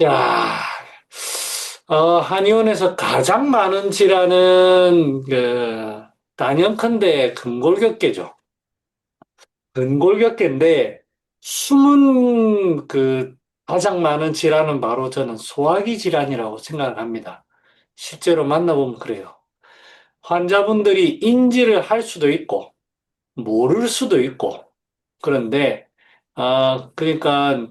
야, 한의원에서 가장 많은 질환은, 단연컨대 근골격계죠. 근골격계인데, 숨은 가장 많은 질환은 바로 저는 소화기 질환이라고 생각을 합니다. 실제로 만나보면 그래요. 환자분들이 인지를 할 수도 있고, 모를 수도 있고, 그런데, 그러니까,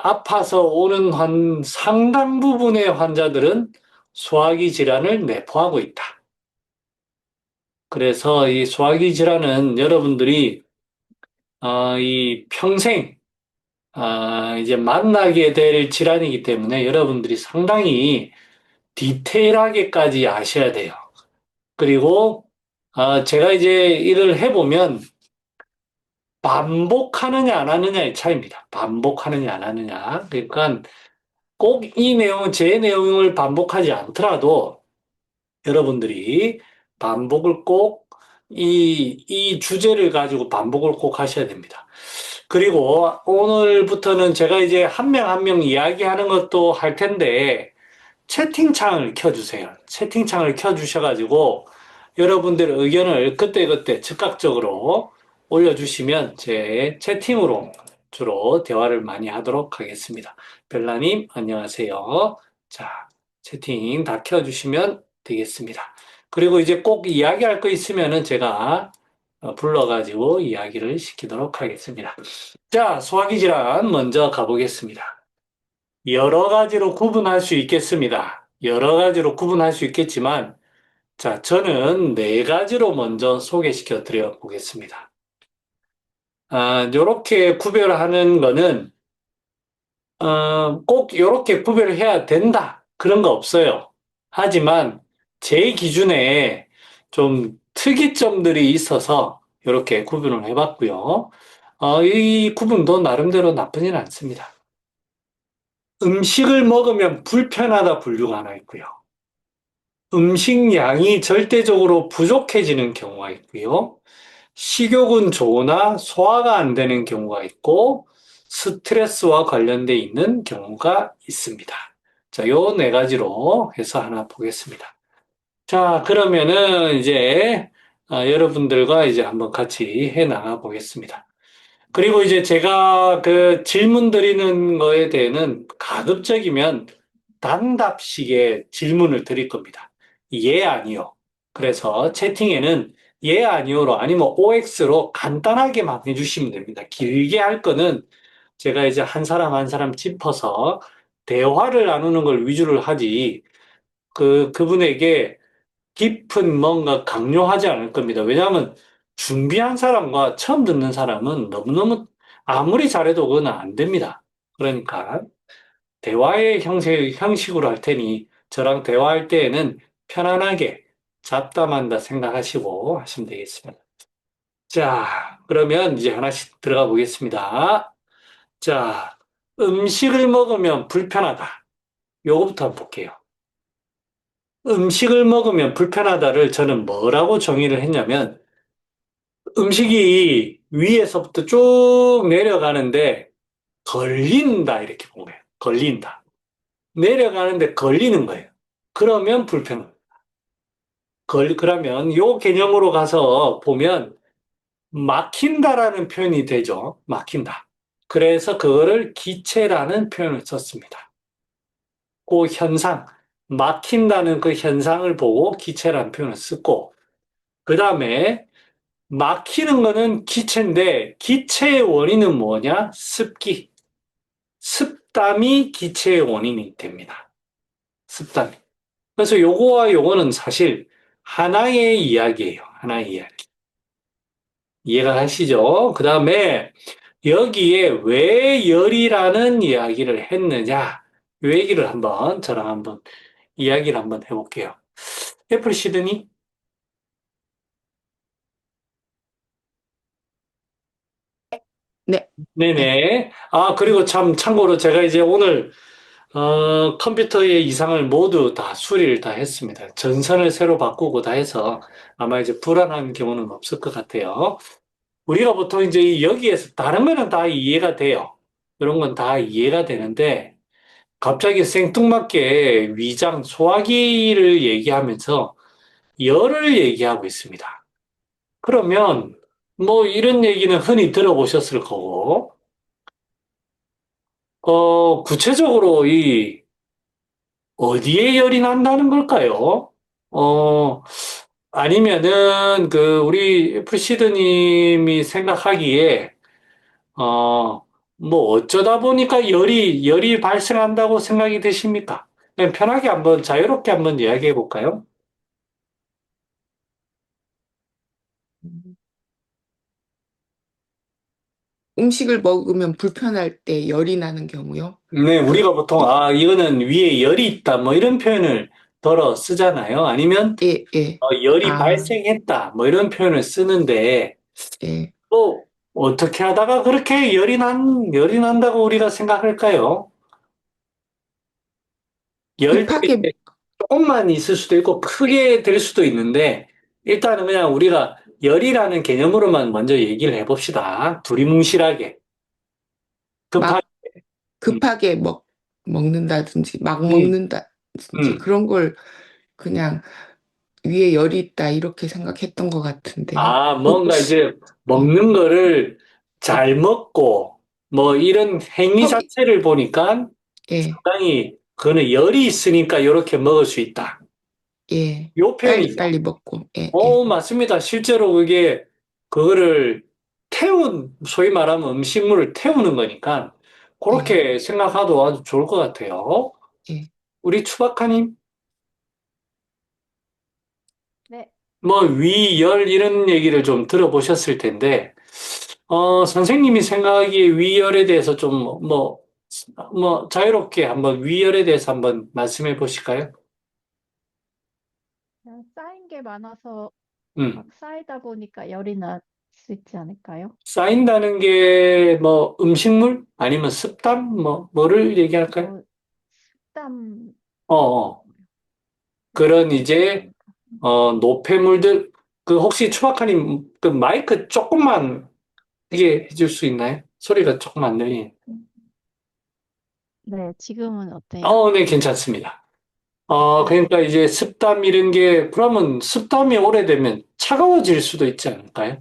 아파서 오는 상당 부분의 환자들은 소화기 질환을 내포하고 있다. 그래서 이 소화기 질환은 여러분들이 이 평생 이제 만나게 될 질환이기 때문에 여러분들이 상당히 디테일하게까지 아셔야 돼요. 그리고 제가 이제 일을 해보면 반복하느냐 안 하느냐의 차이입니다. 반복하느냐 안 하느냐. 그러니까 꼭 이 내용, 제 내용을 반복하지 않더라도 여러분들이 반복을 꼭 이 주제를 가지고 반복을 꼭 하셔야 됩니다. 그리고 오늘부터는 제가 이제 한 명 한 명 이야기하는 것도 할 텐데 채팅창을 켜주세요. 채팅창을 켜주셔가지고 여러분들의 의견을 그때그때 즉각적으로 올려주시면 제 채팅으로 주로 대화를 많이 하도록 하겠습니다. 별나님, 안녕하세요. 자, 채팅 다 켜주시면 되겠습니다. 그리고 이제 꼭 이야기할 거 있으면은 제가 불러가지고 이야기를 시키도록 하겠습니다. 자, 소화기 질환 먼저 가보겠습니다. 여러 가지로 구분할 수 있겠습니다. 여러 가지로 구분할 수 있겠지만, 자, 저는 네 가지로 먼저 소개시켜 드려 보겠습니다. 요렇게 구별하는 거는, 꼭 요렇게 구별을 해야 된다. 그런 거 없어요. 하지만 제 기준에 좀 특이점들이 있어서 이렇게 구분을 해봤고요. 이 구분도 나름대로 나쁘진 않습니다. 음식을 먹으면 불편하다 분류가 하나 있고요. 음식량이 절대적으로 부족해지는 경우가 있고요. 식욕은 좋으나 소화가 안 되는 경우가 있고, 스트레스와 관련돼 있는 경우가 있습니다. 자, 요 네 가지로 해서 하나 보겠습니다. 자, 그러면은 이제 여러분들과 이제 한번 같이 해 나가 보겠습니다. 그리고 이제 제가 그 질문 드리는 거에 대해는 가급적이면 단답식의 질문을 드릴 겁니다. 예, 아니요. 그래서 채팅에는 예, 아니요로 아니면 OX로 간단하게만 해주시면 됩니다. 길게 할 거는 제가 이제 한 사람 한 사람 짚어서 대화를 나누는 걸 위주로 하지 그분에게 깊은 뭔가 강요하지 않을 겁니다. 왜냐하면 준비한 사람과 처음 듣는 사람은 너무너무 아무리 잘해도 그건 안 됩니다. 그러니까 대화의 형식으로 할 테니 저랑 대화할 때에는 편안하게 잡담한다 생각하시고 하시면 되겠습니다. 자, 그러면 이제 하나씩 들어가 보겠습니다. 자, 음식을 먹으면 불편하다. 요거부터 한번 볼게요. 음식을 먹으면 불편하다를 저는 뭐라고 정의를 했냐면 음식이 위에서부터 쭉 내려가는데 걸린다 이렇게 본 거예요. 걸린다. 내려가는데 걸리는 거예요. 그러면 불편. 그러면 요 개념으로 가서 보면 막힌다라는 표현이 되죠. 막힌다. 그래서 그거를 기체라는 표현을 썼습니다. 그 현상, 막힌다는 그 현상을 보고 기체라는 표현을 쓰고 그 다음에 막히는 거는 기체인데 기체의 원인은 뭐냐? 습기. 습담이 기체의 원인이 됩니다. 습담이. 그래서 요거와 요거는 사실 하나의 이야기예요. 하나의 이야기. 이해가 가시죠? 그 다음에 여기에 왜 열이라는 이야기를 했느냐? 요 얘기를 한번 저랑 한번 이야기를 한번 해볼게요. 애플 시드니? 네, 네. 네네. 그리고 참고로 제가 이제 오늘 컴퓨터의 이상을 모두 다 수리를 다 했습니다. 전선을 새로 바꾸고 다 해서 아마 이제 불안한 경우는 없을 것 같아요. 우리가 보통 이제 여기에서 다른 거는 다 이해가 돼요. 이런 건 다 이해가 되는데 갑자기 생뚱맞게 위장 소화기를 얘기하면서 열을 얘기하고 있습니다. 그러면 뭐 이런 얘기는 흔히 들어보셨을 거고, 구체적으로 이 어디에 열이 난다는 걸까요? 어, 아니면은 우리 FC드님이 생각하기에 뭐 어쩌다 보니까 열이 발생한다고 생각이 드십니까? 그냥 편하게 한번 자유롭게 한번 이야기해 볼까요? 음식을 먹으면 불편할 때 열이 나는 경우요? 네, 우리가 보통 이거는 위에 열이 있다 뭐 이런 표현을 덜어 쓰잖아요. 아니면 예, 예. 열이 아, 발생했다 뭐 이런 표현을 쓰는데 예. 또 어떻게 하다가 그렇게 열이 난다고 우리가 생각할까요? 열 급하게, 조금만 있을 수도 있고 크게 될 수도 있는데 일단은 그냥 우리가 열이라는 개념으로만 먼저 얘기를 해봅시다. 두리뭉실하게 급하게. 막 음, 급하게 먹는다든지, 막 음, 먹는다든지, 음. 그런 걸 그냥 위에 열이 있다, 이렇게 생각했던 것 같은데요. 뭔가 이제 예, 먹는 거를 잘 먹고 뭐 이런 행위 어, 자체를 보니까 예, 상당히 그거는 열이 있으니까 이렇게 먹을 수 있다. 예. 요 표현이죠. 빨리빨리 먹고, 예, 예, 맞습니다. 실제로 그거를 소위 말하면 음식물을 태우는 거니까, 예, 그렇게 생각해도 아주 좋을 것 같아요. 예. 우리 추박하님, 네, 뭐, 위, 열, 이런 얘기를 좀 들어보셨을 텐데, 선생님이 생각하기에 위열에 대해서 자유롭게 한번 위열에 대해서 한번 말씀해 보실까요? 그냥 쌓인 게 많아서 음, 막 쌓이다 보니까 열이 날 수 있지 않을까요? 쌓인다는 게 뭐, 음식물? 아니면 습담? 뭐를 얘기할까요? 식단 어, 어. 네, 그런 그렇지 이제 않을까? 노폐물들 혹시 추박하님 마이크 조금만 이게 해줄 수 있나요? 소리가 조금 안 들리. 음. 네, 지금은 어때요? 네, 괜찮습니다. 네, 그러니까 이제 습담 이런 게 그러면 습담이 오래되면 차가워질 수도 있지 않을까요?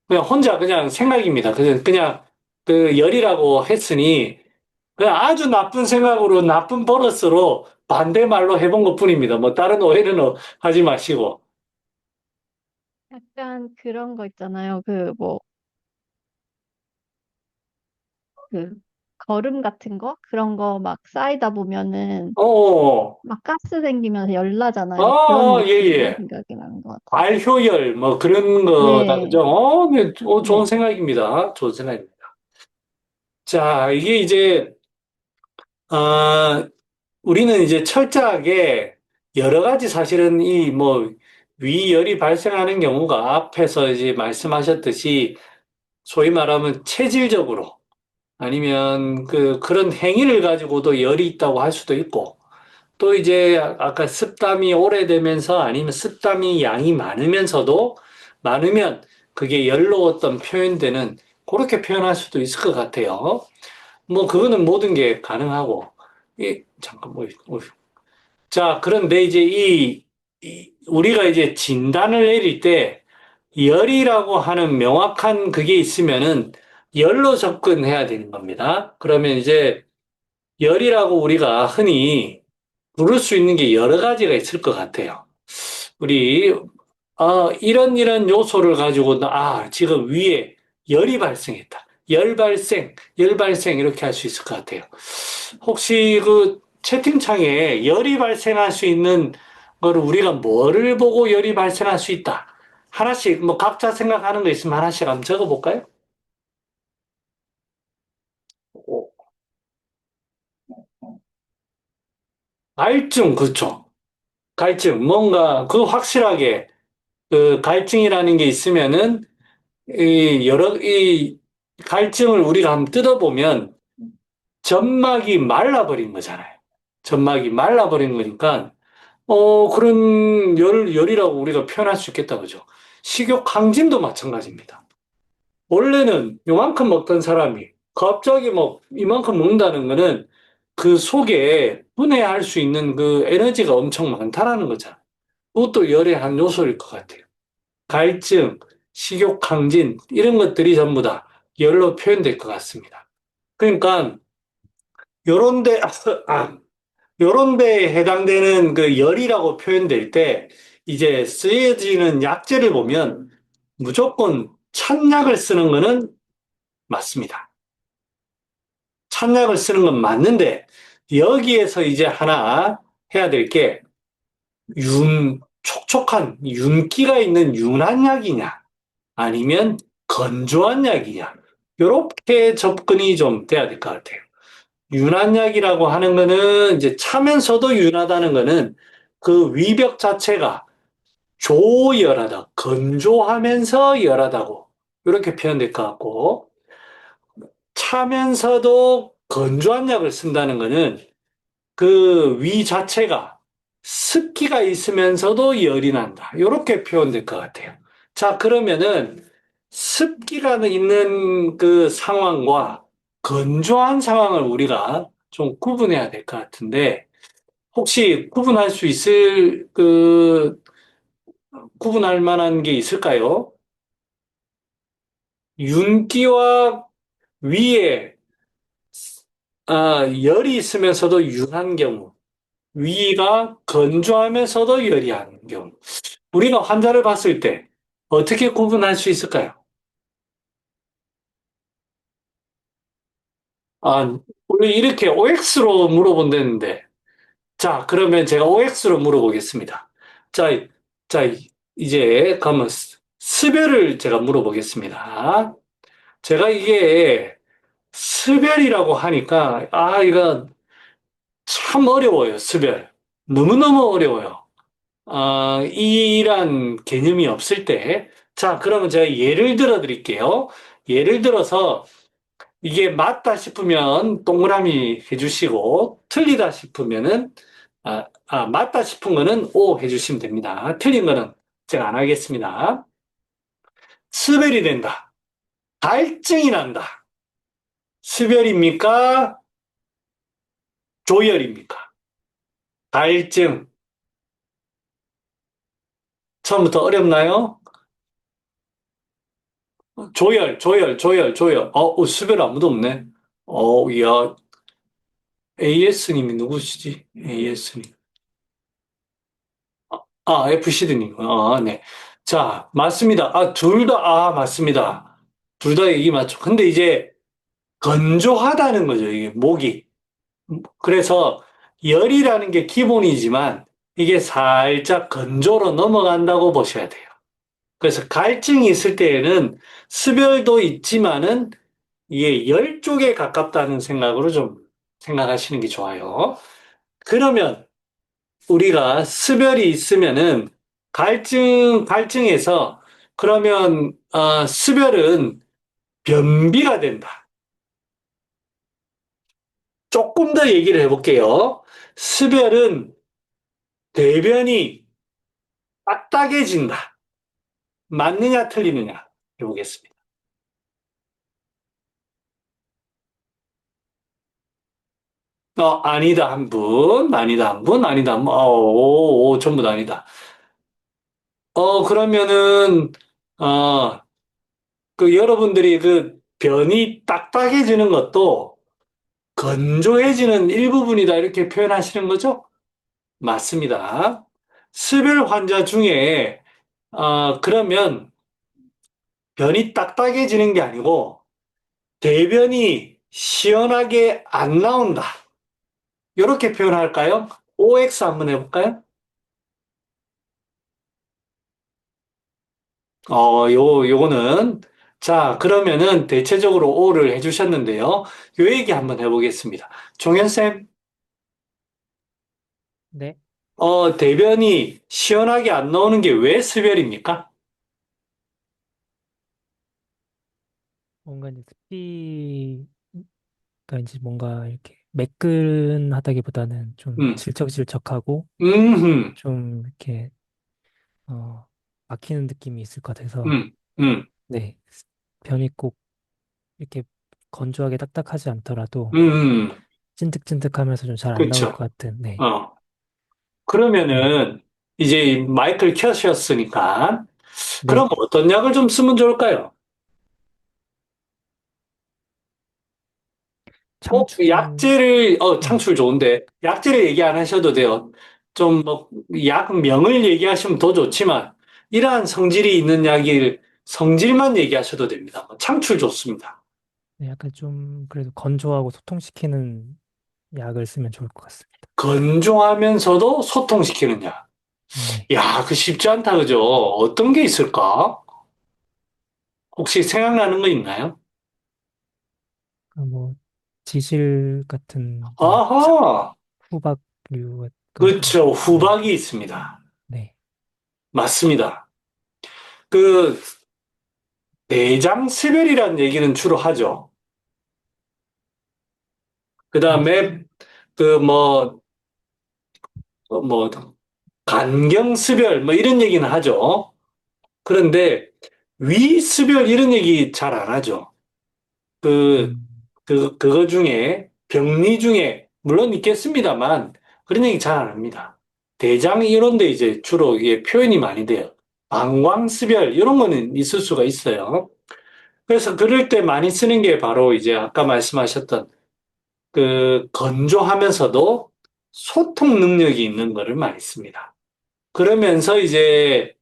그냥 혼자 그냥 생각입니다. 그냥 그 열이라고 했으니 그냥 아주 나쁜 생각으로 나쁜 버릇으로 반대말로 해본 것뿐입니다. 뭐 다른 오해는 하지 마시고. 약간 그런 거 있잖아요. 그 거름 같은 거? 그런 거 막 쌓이다 보면은 어, 막 가스 생기면서 열 나잖아요. 그런 예, 느낌으로 예. 생각이 나는 것 같아요. 알효열, 뭐 그런 거다, 그죠? 네, 네, 좋은 네, 생각입니다. 좋은 생각입니다. 자, 이게 이제, 아, 우리는 이제 철저하게 여러 가지 사실은 위열이 발생하는 경우가 앞에서 이제 말씀하셨듯이 소위 말하면 체질적으로 아니면 그런 행위를 가지고도 열이 있다고 할 수도 있고 또 이제 아까 습담이 오래되면서 아니면 습담이 양이 많으면 그게 열로 어떤 표현되는 그렇게 표현할 수도 있을 것 같아요. 뭐 그거는 모든 게 가능하고 잠깐 자 그런데 이제 우리가 이제 진단을 내릴 때 열이라고 하는 명확한 그게 있으면은 열로 접근해야 되는 겁니다. 그러면 이제 열이라고 우리가 흔히 부를 수 있는 게 여러 가지가 있을 것 같아요. 우리 이런 요소를 가지고 지금 위에 열이 발생했다. 열 발생 이렇게 할 수 있을 것 같아요. 혹시 그 채팅창에 열이 발생할 수 있는 거를 우리가 뭐를 보고 열이 발생할 수 있다. 하나씩 뭐 각자 생각하는 거 있으면 하나씩 한번 적어볼까요? 오, 갈증, 그렇죠. 갈증, 뭔가 확실하게 그 갈증이라는 게 있으면은 이 갈증을 우리가 한번 뜯어보면 점막이 말라버린 거잖아요. 점막이 말라버린 거니까, 그런 열이라고 우리가 표현할 수 있겠다, 그죠? 식욕 항진도 마찬가지입니다. 원래는 요만큼 먹던 사람이 갑자기 뭐 이만큼 먹는다는 거는 그 속에 분해할 수 있는 그 에너지가 엄청 많다라는 거잖아. 그것도 열의 한 요소일 것 같아요. 갈증, 식욕 강진, 이런 것들이 전부 다 열로 표현될 것 같습니다. 그러니까, 요런 데, 요런 데에 해당되는 그 열이라고 표현될 때, 이제 쓰여지는 약재를 보면 무조건 찬약을 쓰는 거는 맞습니다. 찬약을 쓰는 건 맞는데, 여기에서 이제 하나 해야 될 게, 촉촉한 윤기가 있는 윤한 약이냐, 아니면 건조한 약이냐. 요렇게 접근이 좀 돼야 될 것 같아요. 윤한 약이라고 하는 거는 이제 차면서도 윤하다는 거는 그 위벽 자체가 조열하다, 건조하면서 열하다고 이렇게 표현될 것 같고, 차면서도 건조한 약을 쓴다는 거는 그 위 자체가 습기가 있으면서도 열이 난다. 이렇게 표현될 것 같아요. 자, 그러면은 습기가 있는 그 상황과 건조한 상황을 우리가 좀 구분해야 될 것 같은데, 혹시 구분할 수 있을, 구분할 만한 게 있을까요? 윤기와 위에, 열이 있으면서도 윤한 경우, 위가 건조하면서도 열이 한 경우. 우리가 환자를 봤을 때 어떻게 구분할 수 있을까요? 원래 이렇게 OX로 물어본다는데, 자, 그러면 제가 OX로 물어보겠습니다. 자, 자, 이제 그러면 스별을 제가 물어보겠습니다. 제가 이게 스별이라고 하니까, 이거 참 어려워요, 스별. 너무너무 어려워요. 이란 개념이 없을 때, 자, 그러면 제가 예를 들어 드릴게요. 예를 들어서 이게 맞다 싶으면 동그라미 해주시고, 틀리다 싶으면은, 맞다 싶은 거는 O 해주시면 됩니다. 틀린 거는 제가 안 하겠습니다. 스별이 된다. 갈증이 난다. 스별입니까? 조열입니까? 갈증. 처음부터 어렵나요? 조열. 스별 아무도 없네. 야, AS님이 누구시지? AS님. FCD님. 네. 자, 맞습니다. 맞습니다. 둘 다 얘기 맞죠. 근데 이제 건조하다는 거죠, 이게 목이. 그래서 열이라는 게 기본이지만 이게 살짝 건조로 넘어간다고 보셔야 돼요. 그래서 갈증이 있을 때에는 수별도 있지만은 이게 열 쪽에 가깝다는 생각으로 좀 생각하시는 게 좋아요. 그러면 우리가 수별이 있으면은 갈증에서 그러면 수별은 변비가 된다. 조금 더 얘기를 해볼게요. 수별은 대변이 딱딱해진다. 맞느냐 틀리느냐 해보겠습니다. 아니다 한 분, 아니다 한 분, 아니다 한 분, 전부 다 아니다. 그러면은 어, 여러분들이 그 변이 딱딱해지는 것도 건조해지는 일부분이다 이렇게 표현하시는 거죠? 맞습니다. 수별 환자 중에 그러면 변이 딱딱해지는 게 아니고 대변이 시원하게 안 나온다. 이렇게 표현할까요? OX 한번 해볼까요? 요거는 자, 그러면은 대체적으로 O를 해주셨는데요. 요 얘기 한번 해보겠습니다. 종현쌤, 네, 대변이 시원하게 안 나오는 게 왜 수별입니까? 뭔가 이제 습기가 이제 뭔가 이렇게 매끈하다기보다는 좀 음, 질척질척하고 음, 좀 이렇게 어, 막히는 느낌이 있을 것 같아서 음, 음. 네, 변이 꼭 이렇게 건조하게 딱딱하지 않더라도 음, 찐득찐득하면서 좀 잘 안 나올 그렇죠. 것 같은, 네. 어. 음, 그러면은 이제 이 마이크를 켜셨으니까 네. 그럼 어떤 약을 좀 쓰면 좋을까요? 꼭 창출, 약재를, 네. 창출 좋은데, 약재를 얘기 안 하셔도 돼요. 좀, 뭐, 약명을 얘기하시면 더 좋지만, 이러한 성질이 있는 약을 성질만 얘기하셔도 됩니다. 뭐 창출 좋습니다. 네, 약간 좀 그래도 건조하고 소통시키는 약을 쓰면 좋을 것 같습니다. 건조하면서도 소통시키는 약. 네. 야, 그 쉽지 않다, 그죠? 어떤 게 있을까? 혹시 생각나는 거 있나요? 뭐, 지실 같은, 뭐, 아하, 후박류 같은, 그렇죠. 네. 후박이 있습니다. 네. 맞습니다. 그, 대장스별이라는 얘기는 주로 하죠. 그 네. 다음에 그 뭐 간경수별 뭐 이런 얘기는 하죠. 그런데 위수별 이런 얘기 잘 안 하죠. 그, 음, 그거 중에 병리 중에 물론 있겠습니다만 그런 얘기 잘 안 합니다. 대장 이런 데 이제 주로 이게 표현이 많이 돼요. 방광수별 이런 거는 있을 수가 있어요. 그래서 그럴 때 많이 쓰는 게 바로 이제 아까 말씀하셨던 그 건조하면서도 소통 능력이 있는 거를 많이 씁니다. 그러면서 이제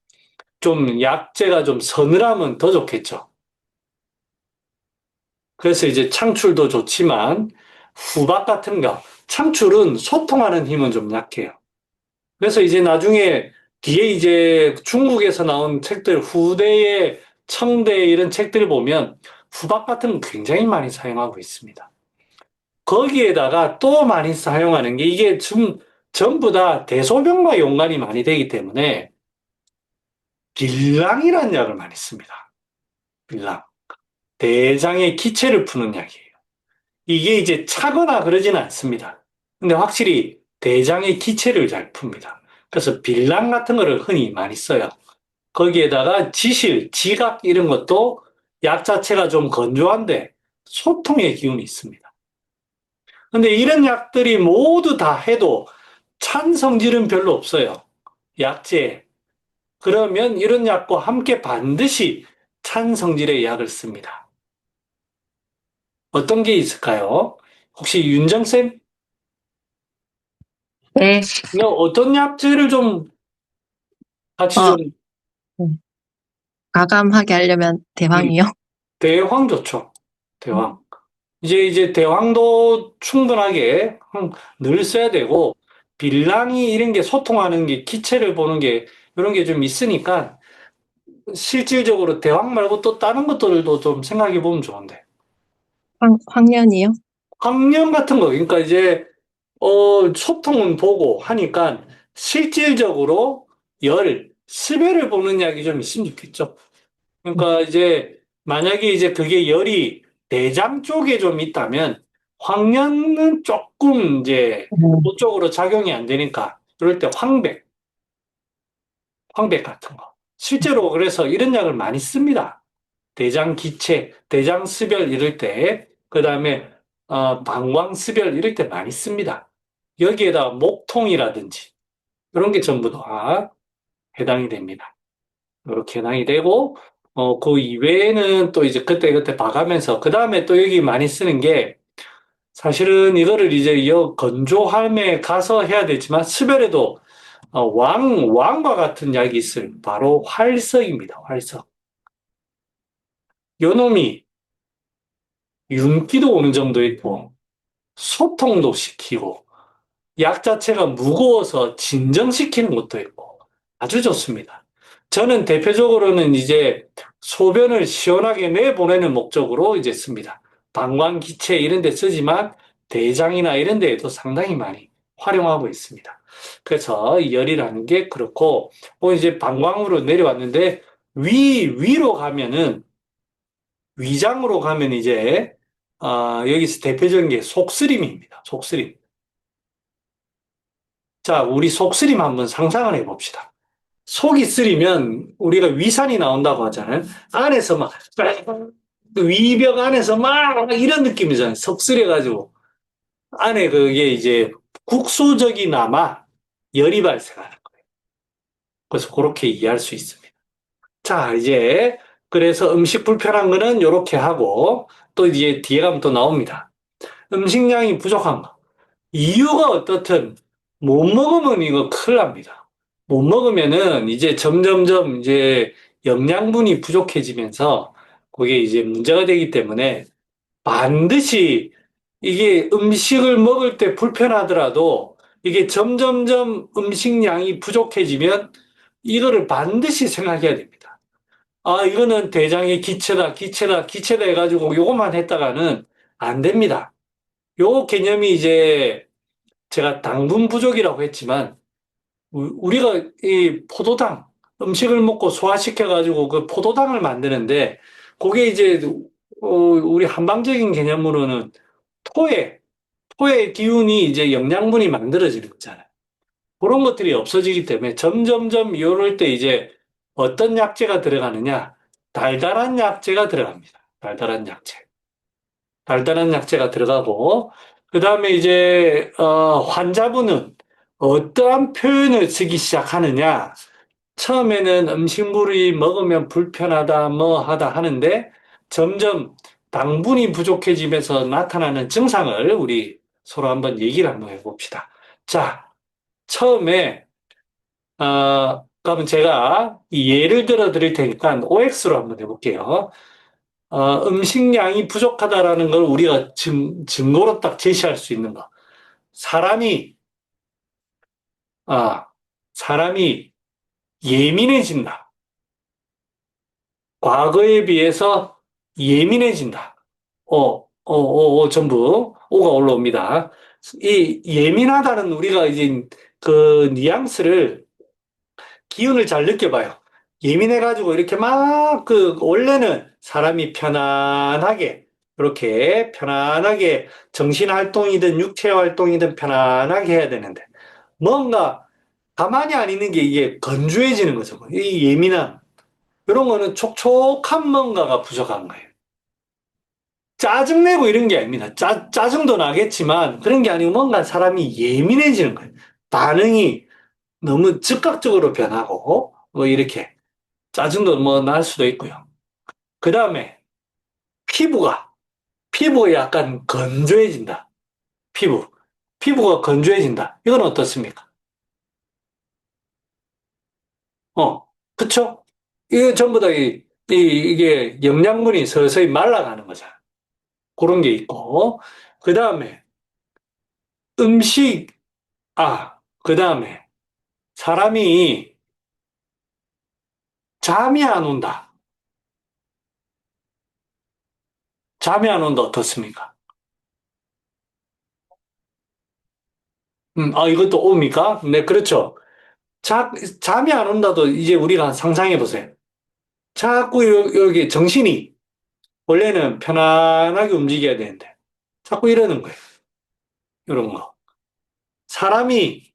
좀 약재가 좀 서늘하면 더 좋겠죠. 그래서 이제 창출도 좋지만 후박 같은 거, 창출은 소통하는 힘은 좀 약해요. 그래서 이제 나중에 뒤에 이제 중국에서 나온 책들, 후대의 청대 이런 책들을 보면 후박 같은 거 굉장히 많이 사용하고 있습니다. 거기에다가 또 많이 사용하는 게 이게 전부 다 대소변과 연관이 많이 되기 때문에 빌랑이라는 약을 많이 씁니다. 빌랑. 대장의 기체를 푸는 약이에요. 이게 이제 차거나 그러지는 않습니다. 근데 확실히 대장의 기체를 잘 풉니다. 그래서 빌랑 같은 거를 흔히 많이 써요. 거기에다가 지실, 지각 이런 것도 약 자체가 좀 건조한데 소통의 기운이 있습니다. 근데 이런 약들이 모두 다 해도 찬 성질은 별로 없어요. 약재. 그러면 이런 약과 함께 반드시 찬 성질의 약을 씁니다. 어떤 게 있을까요? 혹시 윤정쌤? 네, 어떤 약재를 좀 같이 어, 좀, 과감하게 하려면 음, 대왕이요. 대황 좋죠. 대황. 이제 대황도 충분하게 늘 써야 되고, 빌랑이 이런 게 소통하는 게, 기체를 보는 게, 이런 게 좀 있으니까, 실질적으로 대황 말고 또 다른 것들도 좀 생각해 보면 좋은데. 황년이요. 학년 같은 거, 그러니까 이제, 소통은 보고 하니까 실질적으로 수배를 보는 약이 좀 있으면 좋겠죠. 그러니까 이제 만약에 이제 그게 열이 대장 쪽에 좀 있다면 황련은 조금 이제 음, 그쪽으로 작용이 안 되니까 그럴 때 황백 같은 거. 실제로 그래서 이런 약을 많이 씁니다. 대장 기체, 대장 수별 이럴 때, 그 다음에 방광 수별 이럴 때 많이 씁니다. 여기에다 목통이라든지 이런 게 전부 다 해당이 됩니다. 이렇게 해당이 되고, 그 이외에는 또 이제 그때그때 봐가면서, 그 다음에 또 여기 많이 쓰는 게, 사실은 이거를 이제 건조함에 가서 해야 되지만, 수별에도 왕과 같은 약이 있어요. 바로 활석입니다. 활석. 요 놈이 윤기도 어느 정도 있고, 소통도 시키고, 약 자체가 무거워서 진정시키는 것도 있고 아주 좋습니다. 저는 대표적으로는 이제 소변을 시원하게 내보내는 목적으로 이제 씁니다. 방광 기체 이런 데 쓰지만 대장이나 이런 데에도 상당히 많이 활용하고 있습니다. 그래서 열이라는 게 그렇고 이제 방광으로 내려왔는데 위로 가면은 위장으로 가면 이제 여기서 대표적인 게 속쓰림입니다. 속쓰림. 자, 우리 속쓰림 한번 상상을 해봅시다. 속이 쓰리면 우리가 위산이 나온다고 하잖아요. 안에서 막 그 위벽 안에서 막 이런 느낌이잖아요. 섭술해가지고 안에 그게 이제 국소적이나마 열이 발생하는 거예요. 그래서 그렇게 이해할 수 있습니다. 자, 이제 그래서 음식 불편한 거는 이렇게 하고 또 이제 뒤에 가면 또 나옵니다. 음식량이 부족한 거. 이유가 어떻든 못 먹으면 이거 큰일 납니다. 못 먹으면은 이제 점점점 이제 영양분이 부족해지면서 그게 이제 문제가 되기 때문에 반드시 이게 음식을 먹을 때 불편하더라도 이게 점점점 음식량이 부족해지면 이거를 반드시 생각해야 됩니다. 아, 이거는 대장의 기체다 해가지고 요것만 했다가는 안 됩니다. 요 개념이 이제 제가 당분 부족이라고 했지만 우리가 이 포도당 음식을 먹고 소화시켜가지고 그 포도당을 만드는데 그게 이제 우리 한방적인 개념으로는 토에 토의 기운이 이제 영양분이 만들어지는 거잖아요. 그런 것들이 없어지기 때문에 점점점 이럴 때 이제 어떤 약재가 들어가느냐? 달달한 약재가 들어갑니다. 달달한 약재. 달달한 약재가 들어가고, 그 다음에 이제, 환자분은 어떠한 표현을 쓰기 시작하느냐? 처음에는 음식물이 먹으면 불편하다, 뭐 하다 하는데, 점점 당분이 부족해지면서 나타나는 증상을 우리 서로 한번 얘기를 한번 해봅시다. 자, 처음에, 그러면 제가 이 예를 들어 드릴 테니까 OX로 한번 해볼게요. 음식량이 부족하다라는 걸 우리가 증거로 딱 제시할 수 있는 거. 사람이, 아, 사람이 예민해진다. 과거에 비해서 예민해진다. 전부 오가 올라옵니다. 이 예민하다는 우리가 이제 그 뉘앙스를 기운을 잘 느껴봐요. 예민해가지고 이렇게 막 원래는 사람이 편안하게, 이렇게 편안하게 정신 활동이든 육체 활동이든 편안하게 해야 되는데, 뭔가 가만히 안 있는 게 이게 건조해지는 거죠. 이 예민함. 이런 거는 촉촉한 뭔가가 부족한 거예요. 짜증내고 이런 게 아닙니다. 짜증도 나겠지만 그런 게 아니고 뭔가 사람이 예민해지는 거예요. 반응이 너무 즉각적으로 변하고, 뭐 이렇게. 짜증도 뭐 날 수도 있고요. 그 다음에 피부가, 피부가 약간 건조해진다. 피부. 피부가 건조해진다. 이건 어떻습니까? 그쵸? 이게 전부 다 이게 영양분이 서서히 말라가는 거잖아. 그런 게 있고. 그 다음에 음식, 그 다음에 사람이 잠이 안 온다. 잠이 안 온다. 어떻습니까? 이것도 옵니까? 네, 그렇죠. 잠이 안 온다도 이제 우리가 상상해 보세요. 자꾸 여기 정신이 원래는 편안하게 움직여야 되는데 자꾸 이러는 거예요. 이런 거. 사람이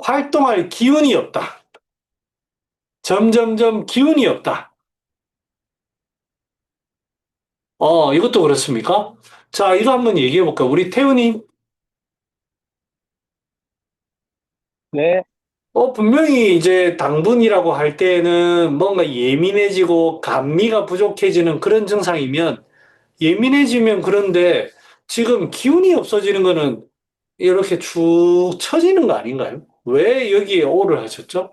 활동할 기운이 없다. 점점점 기운이 없다. 이것도 그렇습니까? 자, 이거 한번 얘기해 볼까요? 우리 태훈이, 네, 분명히 이제 당분이라고 할 때는 뭔가 예민해지고 감미가 부족해지는 그런 증상이면 예민해지면 그런데 지금 기운이 없어지는 거는 이렇게 축 처지는 거 아닌가요? 왜 여기에 오를 하셨죠?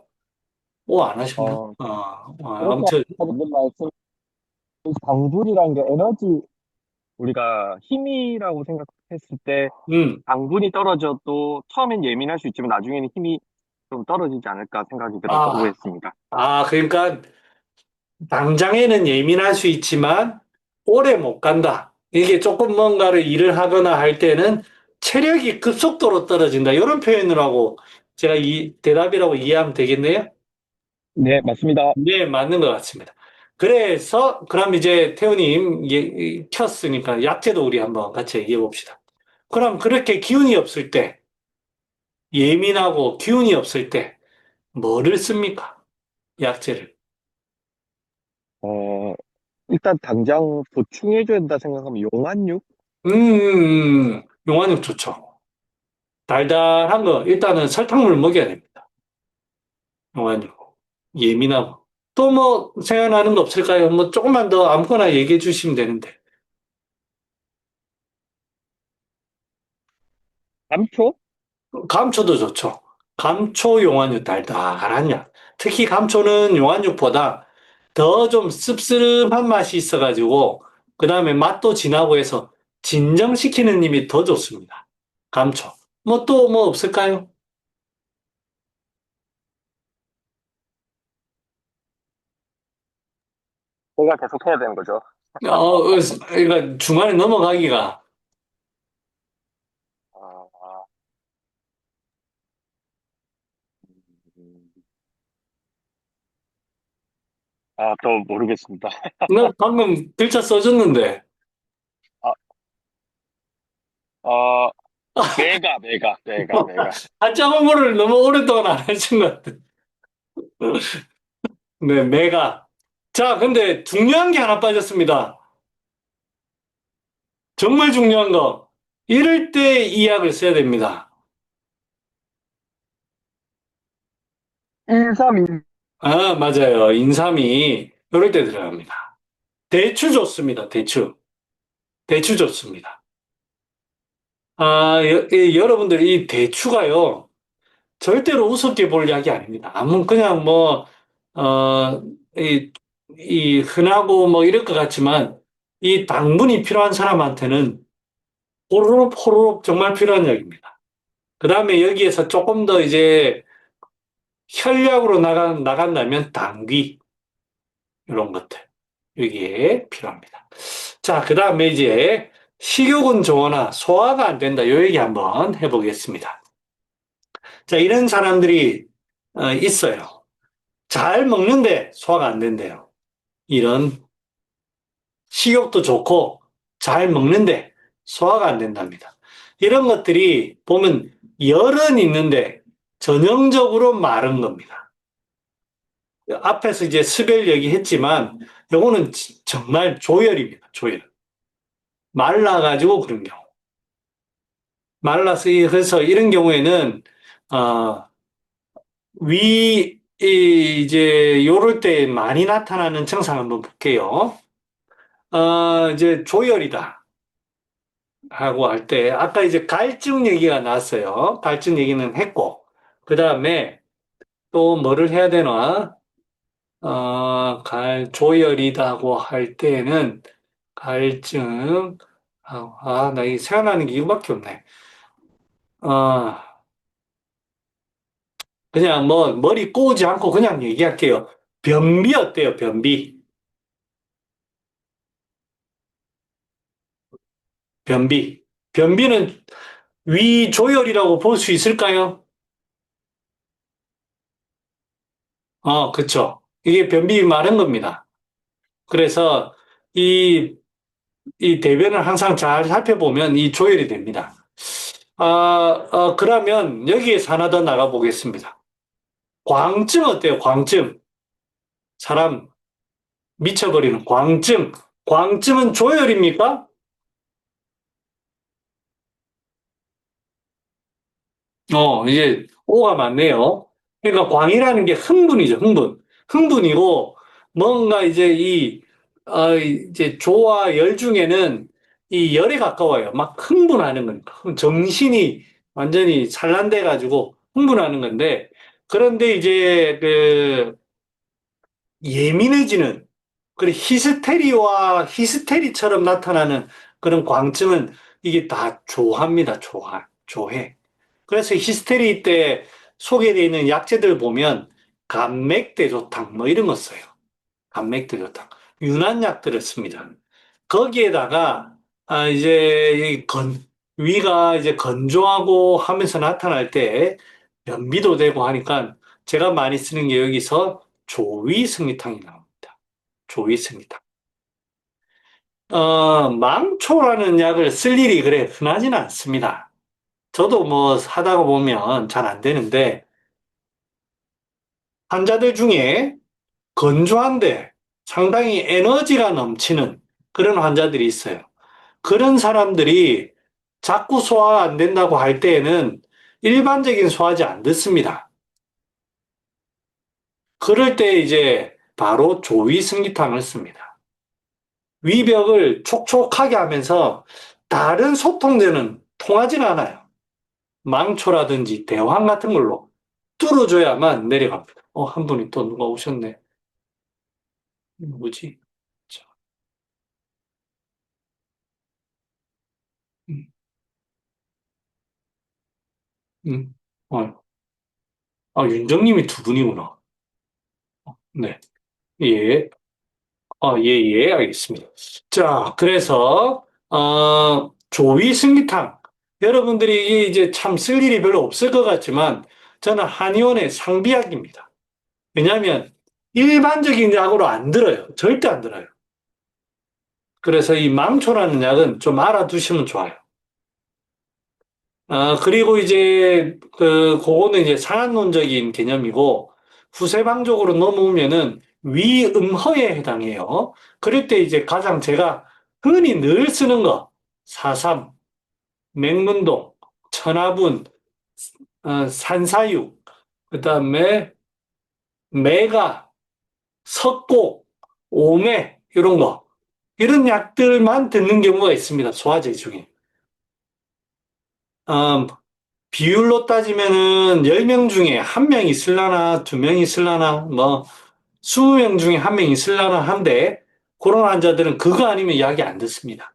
오 안 하셨나? 어, 그렇게 아무튼, 맞는 말씀, 당분이라는 게 에너지, 우리가 힘이라고 생각했을 때, 음, 당분이 떨어져도 처음엔 예민할 수 있지만 나중에는 힘이 좀 떨어지지 않을까 생각이 들어서 아, 오해했습니다. 그러니까 당장에는 예민할 수 있지만 오래 못 간다. 이게 조금 뭔가를 일을 하거나 할 때는 체력이 급속도로 떨어진다. 이런 표현을 하고 제가 이 대답이라고 이해하면 되겠네요? 네, 맞습니다. 네, 맞는 것 같습니다. 그래서, 그럼 이제 태우님 켰으니까 약재도 우리 한번 같이 얘기해 봅시다. 그럼 그렇게 기운이 없을 때, 예민하고 기운이 없을 때, 뭐를 씁니까? 약재를. 어, 일단 당장 보충해줘야 된다 생각하면 용안육? 용화육 좋죠. 달달한 거, 일단은 설탕물 먹여야 됩니다. 용화육. 예민하고. 또 뭐, 생각나는 거 없을까요? 뭐, 조금만 더 아무거나 얘기해 주시면 되는데. 감초? 감초도 좋죠. 감초 용화육 달달한 약. 특히 감초는 용화육보다 더 좀 씁쓸한 맛이 있어가지고, 그 다음에 맛도 진하고 해서 진정시키는 힘이 더 좋습니다. 감초. 뭐 또 뭐 없을까요? 제가 계속 해야 되는 거죠. 그러니까 중간에 넘어가기가, 아, 음, 또 모르겠습니다. 나 방금 글자 써줬는데, 아, 어, 메가. 한자 공부를 너무 오랫동안 안 하신 것 같아. 네, 메가. 자, 근데 중요한 게 하나 빠졌습니다. 정말 중요한 거. 이럴 때 이 약을 써야 됩니다. 132. 아, 맞아요. 인삼이 이럴 때 들어갑니다. 대추 좋습니다. 대추. 대추 좋습니다. 여러분들 이 대추가요. 절대로 우습게 볼 약이 아닙니다. 아무 그냥 뭐, 어, 이, 이 흔하고 뭐 이럴 것 같지만 이 당분이 필요한 사람한테는 호로록 호로록 정말 필요한 약입니다. 그 다음에 여기에서 조금 더 이제 혈약으로 나간다면 당귀 이런 것들 여기에 필요합니다. 자, 그 다음에 이제 식욕은 좋으나 소화가 안 된다. 요 얘기 한번 해보겠습니다. 자, 이런 사람들이 있어요. 잘 먹는데 소화가 안 된대요. 이런 식욕도 좋고 잘 먹는데 소화가 안 된답니다. 이런 것들이 보면 열은 있는데 전형적으로 마른 겁니다. 앞에서 이제 습열 얘기했지만 요거는 정말 조열입니다. 조열. 말라가지고 그런 경우. 말라서 그래서 이런 경우에는 어, 이제 요럴 때 많이 나타나는 증상 한번 볼게요. 이제 조열이다 하고 할 때 아까 이제 갈증 얘기가 나왔어요. 갈증 얘기는 했고 그 다음에 또 뭐를 해야 되나? 조열이다고 할 때는 갈증 나 이 생각나는 게 이거밖에 없네. 어, 그냥 뭐 머리 꼬우지 않고 그냥 얘기할게요. 변비 어때요? 변비. 변비. 변비는 위조열이라고 볼 수 있을까요? 그쵸. 이게 변비 마른 겁니다. 그래서 이, 이 대변을 항상 잘 살펴보면 이 조열이 됩니다. 그러면 여기에서 하나 더 나가보겠습니다. 광증 어때요? 광증. 사람 미쳐버리는 광증. 광증은 조열입니까? 이제 오가 맞네요. 그러니까 광이라는 게 흥분이죠, 흥분. 흥분이고, 뭔가 이제 이제 조와 열 중에는 이 열에 가까워요. 막 흥분하는 거니까. 정신이 완전히 산란돼가지고 흥분하는 건데, 그런데 이제 예민해지는, 그리고 히스테리처럼 나타나는 그런 광증은 이게 다 조합니다, 조해. 그래서 히스테리 때 소개되어 있는 약재들 보면 감맥대조탕 뭐 이런 거 써요. 감맥대조탕. 윤한 약들을 씁니다. 거기에다가 이제 위가 이제 건조하고 하면서 나타날 때 변비도 되고 하니까 제가 많이 쓰는 게 여기서 조위승리탕이 나옵니다. 조위승리탕. 망초라는 약을 쓸 일이 그래 흔하지는 않습니다. 저도 뭐 하다가 보면 잘 안 되는데, 환자들 중에 건조한데 상당히 에너지가 넘치는 그런 환자들이 있어요. 그런 사람들이 자꾸 소화가 안 된다고 할 때에는 일반적인 소화제 안 듣습니다. 그럴 때 이제 바로 조위승리탕을 씁니다. 위벽을 촉촉하게 하면서 다른 소통제는 통하지는 않아요. 망초라든지 대황 같은 걸로 뚫어줘야만 내려갑니다. 한 분이 또 누가 오셨네. 뭐지? 자, 음, 음. 윤정님이 두 분이구나. 네. 예. 예, 예, 알겠습니다. 자, 그래서, 조위 승리탕. 여러분들이 이게 이제 참 쓸 일이 별로 없을 것 같지만, 저는 한의원의 상비약입니다. 왜냐하면, 일반적인 약으로 안 들어요. 절대 안 들어요. 그래서 이 망초라는 약은 좀 알아두시면 좋아요. 그리고 이제, 그거는 이제 상한론적인 개념이고, 후세방적으로 넘어오면은 위음허에 해당해요. 그럴 때 이제 가장 제가 흔히 늘 쓰는 거, 사삼, 맹문동, 천하분, 산사육, 그 다음에 메가, 석고, 오메, 이런 거. 이런 약들만 듣는 경우가 있습니다. 소화제 중에. 음, 비율로 따지면은 10명 중에 1명이 쓸라나 2명이 쓸라나 뭐 20명 중에 1명이 쓸라나 한데 그런 환자들은 그거 아니면 약이 안 듣습니다.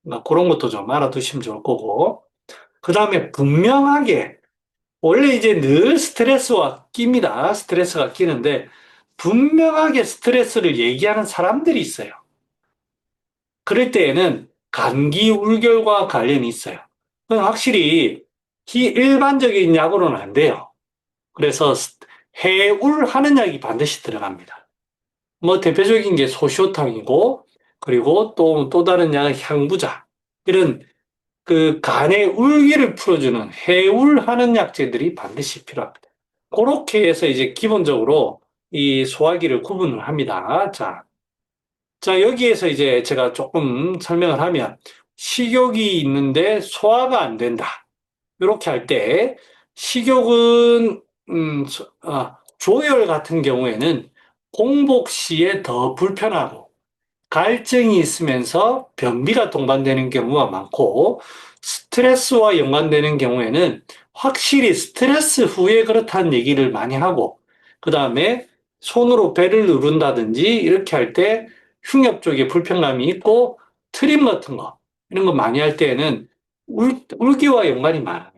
그러니까 그런 것도 좀 알아두시면 좋을 거고 그 다음에 분명하게 원래 이제 늘 스트레스와 낍니다. 스트레스가 끼는데 분명하게 스트레스를 얘기하는 사람들이 있어요. 그럴 때에는 감기 울결과 관련이 있어요. 그건 확실히 일반적인 약으로는 안 돼요. 그래서 해울하는 약이 반드시 들어갑니다. 뭐 대표적인 게 소시오탕이고 그리고 또 다른 약은 향부자 이런 그 간의 울기를 풀어주는 해울하는 약재들이 반드시 필요합니다. 그렇게 해서 이제 기본적으로 이 소화기를 구분을 합니다. 자, 여기에서 이제 제가 조금 설명을 하면 식욕이 있는데 소화가 안 된다. 이렇게 할 때 식욕은 조열 같은 경우에는 공복 시에 더 불편하고 갈증이 있으면서 변비가 동반되는 경우가 많고 스트레스와 연관되는 경우에는 확실히 스트레스 후에 그렇다는 얘기를 많이 하고 그 다음에 손으로 배를 누른다든지 이렇게 할 때 흉엽 쪽에 불편감이 있고 트림 같은 거 이런 거 많이 할 때에는 울기와 연관이 많아요.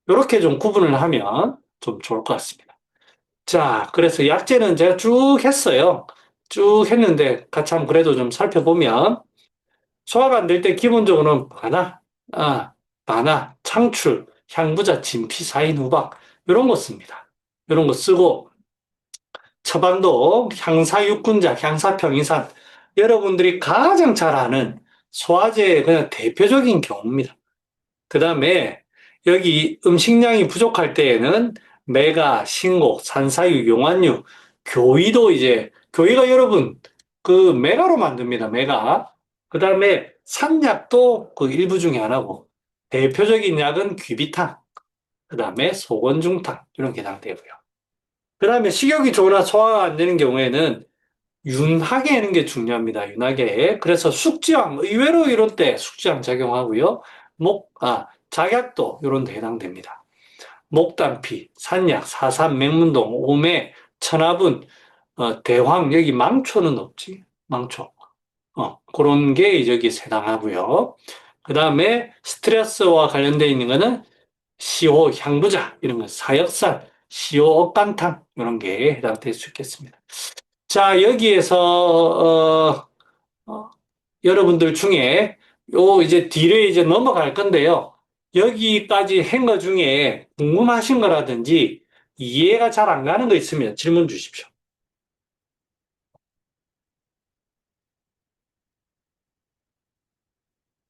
이렇게 좀 구분을 하면 좀 좋을 것 같습니다. 자, 그래서 약제는 제가 쭉 했어요. 쭉 했는데 같이 한번 그래도 좀 살펴보면 소화가 안 될 때 기본적으로는 바나, 창출, 향부자, 진피, 사인, 후박 이런 거 씁니다. 이런 거 쓰고 처방도 향사육군자, 향사평이산 여러분들이 가장 잘 아는 소화제의 그냥 대표적인 경우입니다. 그 다음에 여기 음식량이 부족할 때에는 메가, 신곡, 산사유, 용환유, 교이도 이제, 교이가 여러분, 그 메가로 만듭니다, 메가. 그 다음에 산약도 그 일부 중에 하나고, 대표적인 약은 귀비탕, 그 다음에 소건중탕, 이런 게 해당되고요. 그 다음에 식욕이 좋으나 소화가 안 되는 경우에는 윤하게 하는 게 중요합니다. 윤하게. 그래서 숙지향, 의외로 이런 때 숙지향 작용하고요. 작약도 이런 데 해당됩니다. 목단피, 산약, 사삼, 맹문동, 오매, 천하분, 대황, 여기 망초는 없지. 망초. 그런 게 여기 해당하고요. 그 다음에 스트레스와 관련되어 있는 거는 시호, 향부자, 이런 거, 사역산, 시호, 억간탕, 이런 게 해당될 수 있겠습니다. 자, 여기에서, 여러분들 중에 요 이제 뒤로 이제 넘어갈 건데요. 여기까지 한 거 중에 궁금하신 거라든지 이해가 잘 안 가는 거 있으면 질문 주십시오.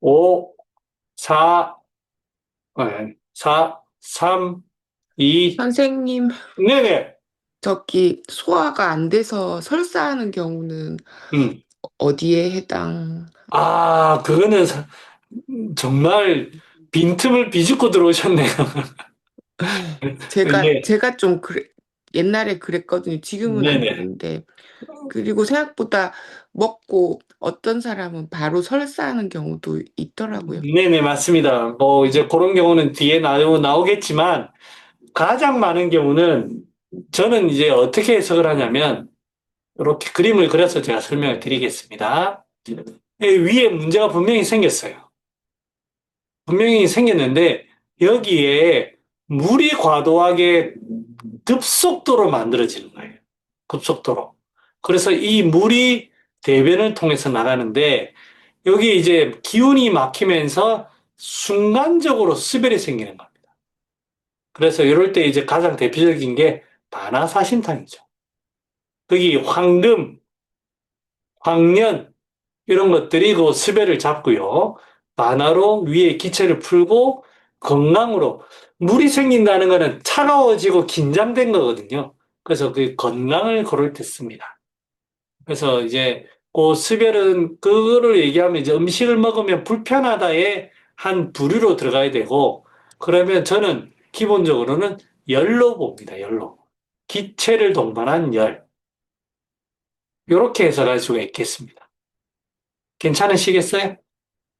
5, 4, 4, 3, 2, 선생님, 네네. 소화가 안 돼서 설사하는 경우는 음. 어디에 해당? 그거는 정말 빈틈을 비집고 들어오셨네요. 이게, 제가 좀 옛날에 그랬거든요. 지금은 안 네네. 그런데. 그리고 생각보다 먹고 어떤 사람은 바로 설사하는 경우도 있더라고요. 네네, 맞습니다. 뭐, 이제 그런 경우는 뒤에 나오겠지만, 가장 많은 경우는 저는 이제 어떻게 해석을 하냐면, 이렇게 그림을 그려서 제가 설명을 드리겠습니다. 위에 문제가 분명히 생겼어요. 분명히 생겼는데, 여기에 물이 과도하게 급속도로 만들어지는 거예요. 급속도로. 그래서 이 물이 대변을 통해서 나가는데, 여기 이제 기운이 막히면서 순간적으로 수별이 생기는 겁니다. 그래서 이럴 때 이제 가장 대표적인 게 반화사신탕이죠. 거기 황금, 황련, 이런 것들이 그 수배를 잡고요. 반화로 위에 기체를 풀고 건강으로 물이 생긴다는 것은 차가워지고 긴장된 거거든요. 그래서 그 건강을 고를 때 씁니다. 그래서 이제 그 수별은 그거를 얘기하면 이제 음식을 먹으면 불편하다의 한 부류로 들어가야 되고 그러면 저는 기본적으로는 열로 봅니다. 열로. 기체를 동반한 열. 이렇게 해석할 수가 있겠습니다. 괜찮으시겠어요?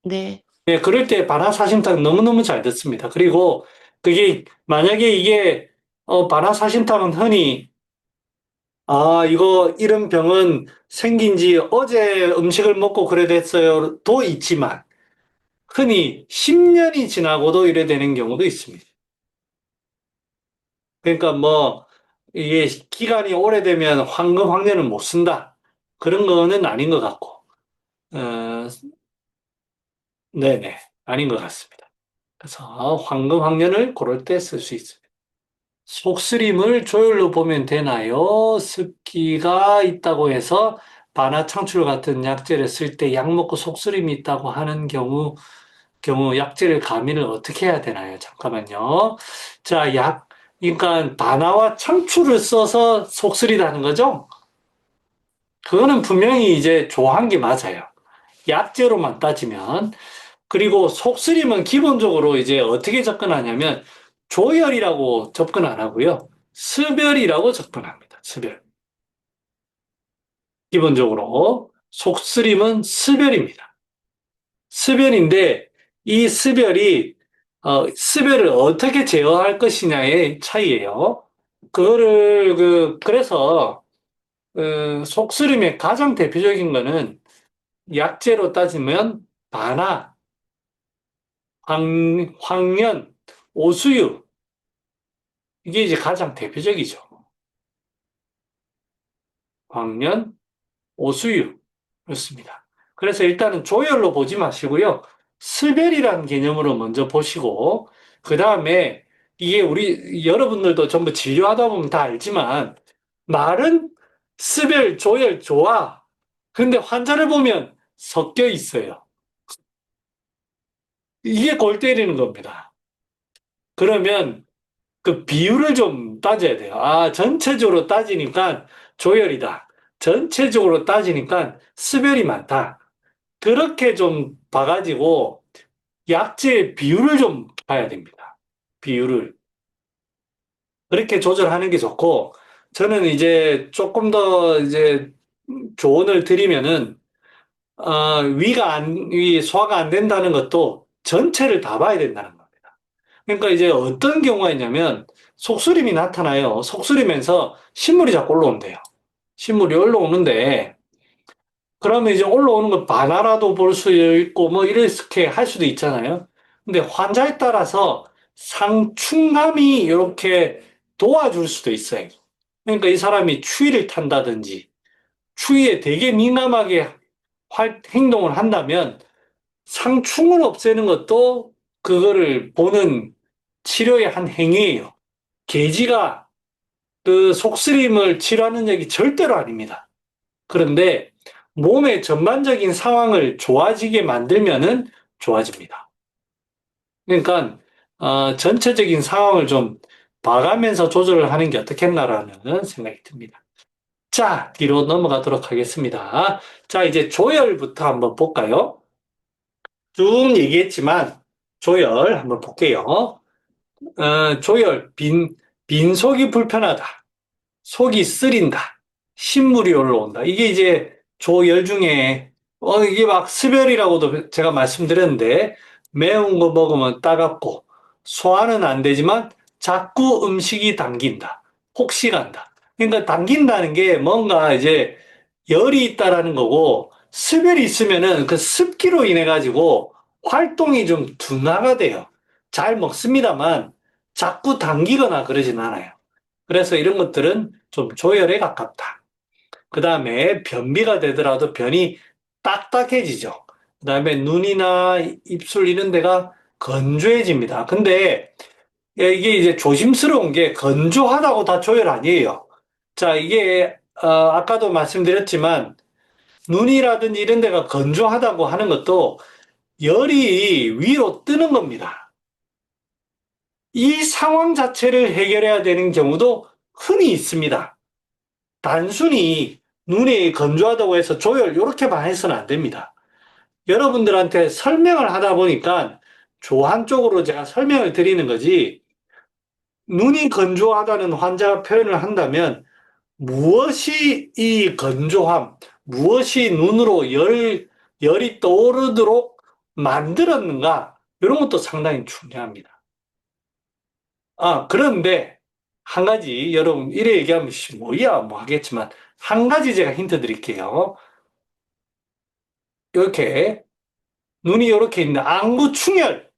네. 네, 그럴 때 반화사신탕 너무너무 잘 듣습니다. 그리고 그게 만약에 이게 반화사신탕은 흔히 이거 이런 병은 생긴 지 어제 음식을 먹고 그래 됐어요도 있지만 흔히 10년이 지나고도 이래 되는 경우도 있습니다. 그러니까 뭐 이게 기간이 오래되면 황금 황년을 못 쓴다. 그런 거는 아닌 것 같고 어, 네네 아닌 것 같습니다. 그래서 황금 황년을 고를 때 쓸 수 있습니다. 속쓰림을 조혈로 보면 되나요? 습기가 있다고 해서 반화창출 같은 약재를 쓸 때 약 먹고 속쓰림이 있다고 하는 경우 약재를 가미를 어떻게 해야 되나요? 잠깐만요. 자, 그러니까 반화와 창출을 써서 속쓰리다는 거죠? 그거는 분명히 이제 좋아한 게 맞아요. 약재로만 따지면. 그리고 속쓰림은 기본적으로 이제 어떻게 접근하냐면 조열이라고 접근 안 하고요. 스별이라고 접근합니다. 스별. 기본적으로 속쓰림은 스별입니다. 스별인데 이 스별을 어떻게 제어할 것이냐의 차이예요. 그래서 속쓰림의 가장 대표적인 거는 약재로 따지면 반화, 황련, 오수유 이게 이제 가장 대표적이죠. 황련, 오수유 그렇습니다. 그래서 일단은 조열로 보지 마시고요. 스별이라는 개념으로 먼저 보시고 그 다음에 이게 우리 여러분들도 전부 진료하다 보면 다 알지만 말은 스별, 조열 좋아. 근데 환자를 보면 섞여 있어요. 이게 골 때리는 겁니다. 그러면 그 비율을 좀 따져야 돼요. 전체적으로 따지니까 조열이다. 전체적으로 따지니까 스별이 많다. 그렇게 좀 봐가지고 약재의 비율을 좀 봐야 됩니다. 비율을. 그렇게 조절하는 게 좋고, 저는 이제 조금 더 이제 조언을 드리면은, 소화가 안 된다는 것도 전체를 다 봐야 된다는 겁니다. 그러니까 이제 어떤 경우가 있냐면, 속쓰림이 나타나요. 속쓰리면서 신물이 자꾸 올라온대요. 신물이 올라오는데, 그러면 이제 올라오는 거 반화라도 볼 수 있고, 뭐, 이렇게 할 수도 있잖아요. 근데 환자에 따라서 상충감이 이렇게 도와줄 수도 있어요. 그러니까 이 사람이 추위를 탄다든지, 추위에 되게 민감하게 행동을 한다면, 상충을 없애는 것도 그거를 보는 치료의 한 행위예요. 계지가 그 속쓰림을 치료하는 약이 절대로 아닙니다. 그런데 몸의 전반적인 상황을 좋아지게 만들면은 좋아집니다. 그러니까 전체적인 상황을 좀 봐가면서 조절을 하는 게 어떻겠나라는 생각이 듭니다. 자, 뒤로 넘어가도록 하겠습니다. 자, 이제 조열부터 한번 볼까요? 쭉 얘기했지만 조열 한번 볼게요. 조열, 빈속이 불편하다. 속이 쓰린다. 신물이 올라온다. 이게 이제 조열 중에, 이게 막 습열이라고도 제가 말씀드렸는데, 매운 거 먹으면 따갑고, 소화는 안 되지만 자꾸 음식이 당긴다. 혹시 간다. 그러니까 당긴다는 게 뭔가 이제 열이 있다라는 거고, 습열이 있으면은 그 습기로 인해 가지고 활동이 좀 둔화가 돼요. 잘 먹습니다만 자꾸 당기거나 그러진 않아요. 그래서 이런 것들은 좀 조열에 가깝다. 그 다음에 변비가 되더라도 변이 딱딱해지죠. 그 다음에 눈이나 입술 이런 데가 건조해집니다. 근데 이게 이제 조심스러운 게 건조하다고 다 조열 아니에요. 자, 이게 아까도 말씀드렸지만 눈이라든지 이런 데가 건조하다고 하는 것도 열이 위로 뜨는 겁니다. 이 상황 자체를 해결해야 되는 경우도 흔히 있습니다. 단순히 눈이 건조하다고 해서 조열 이렇게만 해서는 안 됩니다. 여러분들한테 설명을 하다 보니까 조한 쪽으로 제가 설명을 드리는 거지, 눈이 건조하다는 환자가 표현을 한다면 무엇이 이 건조함, 무엇이 눈으로 열이 떠오르도록 만들었는가, 이런 것도 상당히 중요합니다. 그런데 한 가지, 여러분 이래 얘기하면 뭐야 뭐 하겠지만, 한 가지 제가 힌트 드릴게요. 이렇게 눈이 이렇게 있는 안구충혈,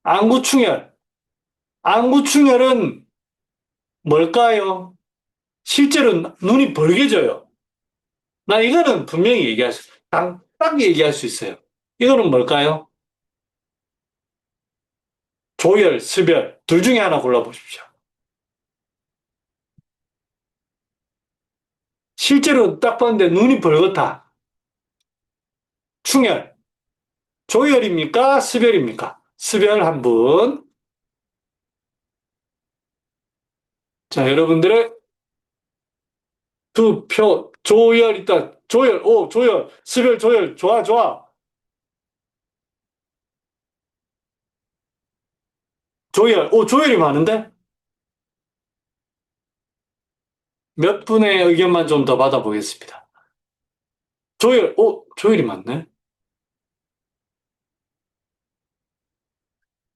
안구충혈, 안구충혈은 뭘까요? 실제로 눈이 벌게져요. 나 이거는 분명히 딱 얘기할 수 있어요. 이거는 뭘까요? 조열, 습열, 둘 중에 하나 골라보십시오. 실제로 딱 봤는데 눈이 벌겋다. 충혈. 조열입니까? 습열입니까? 습열 한 분. 자, 여러분들의 투표. 조열 있다. 조열. 오, 조열. 습열, 조열. 좋아, 좋아. 조열. 오, 조열이 많은데? 몇 분의 의견만 좀 더 받아보겠습니다. 조열. 오, 조열이 많네.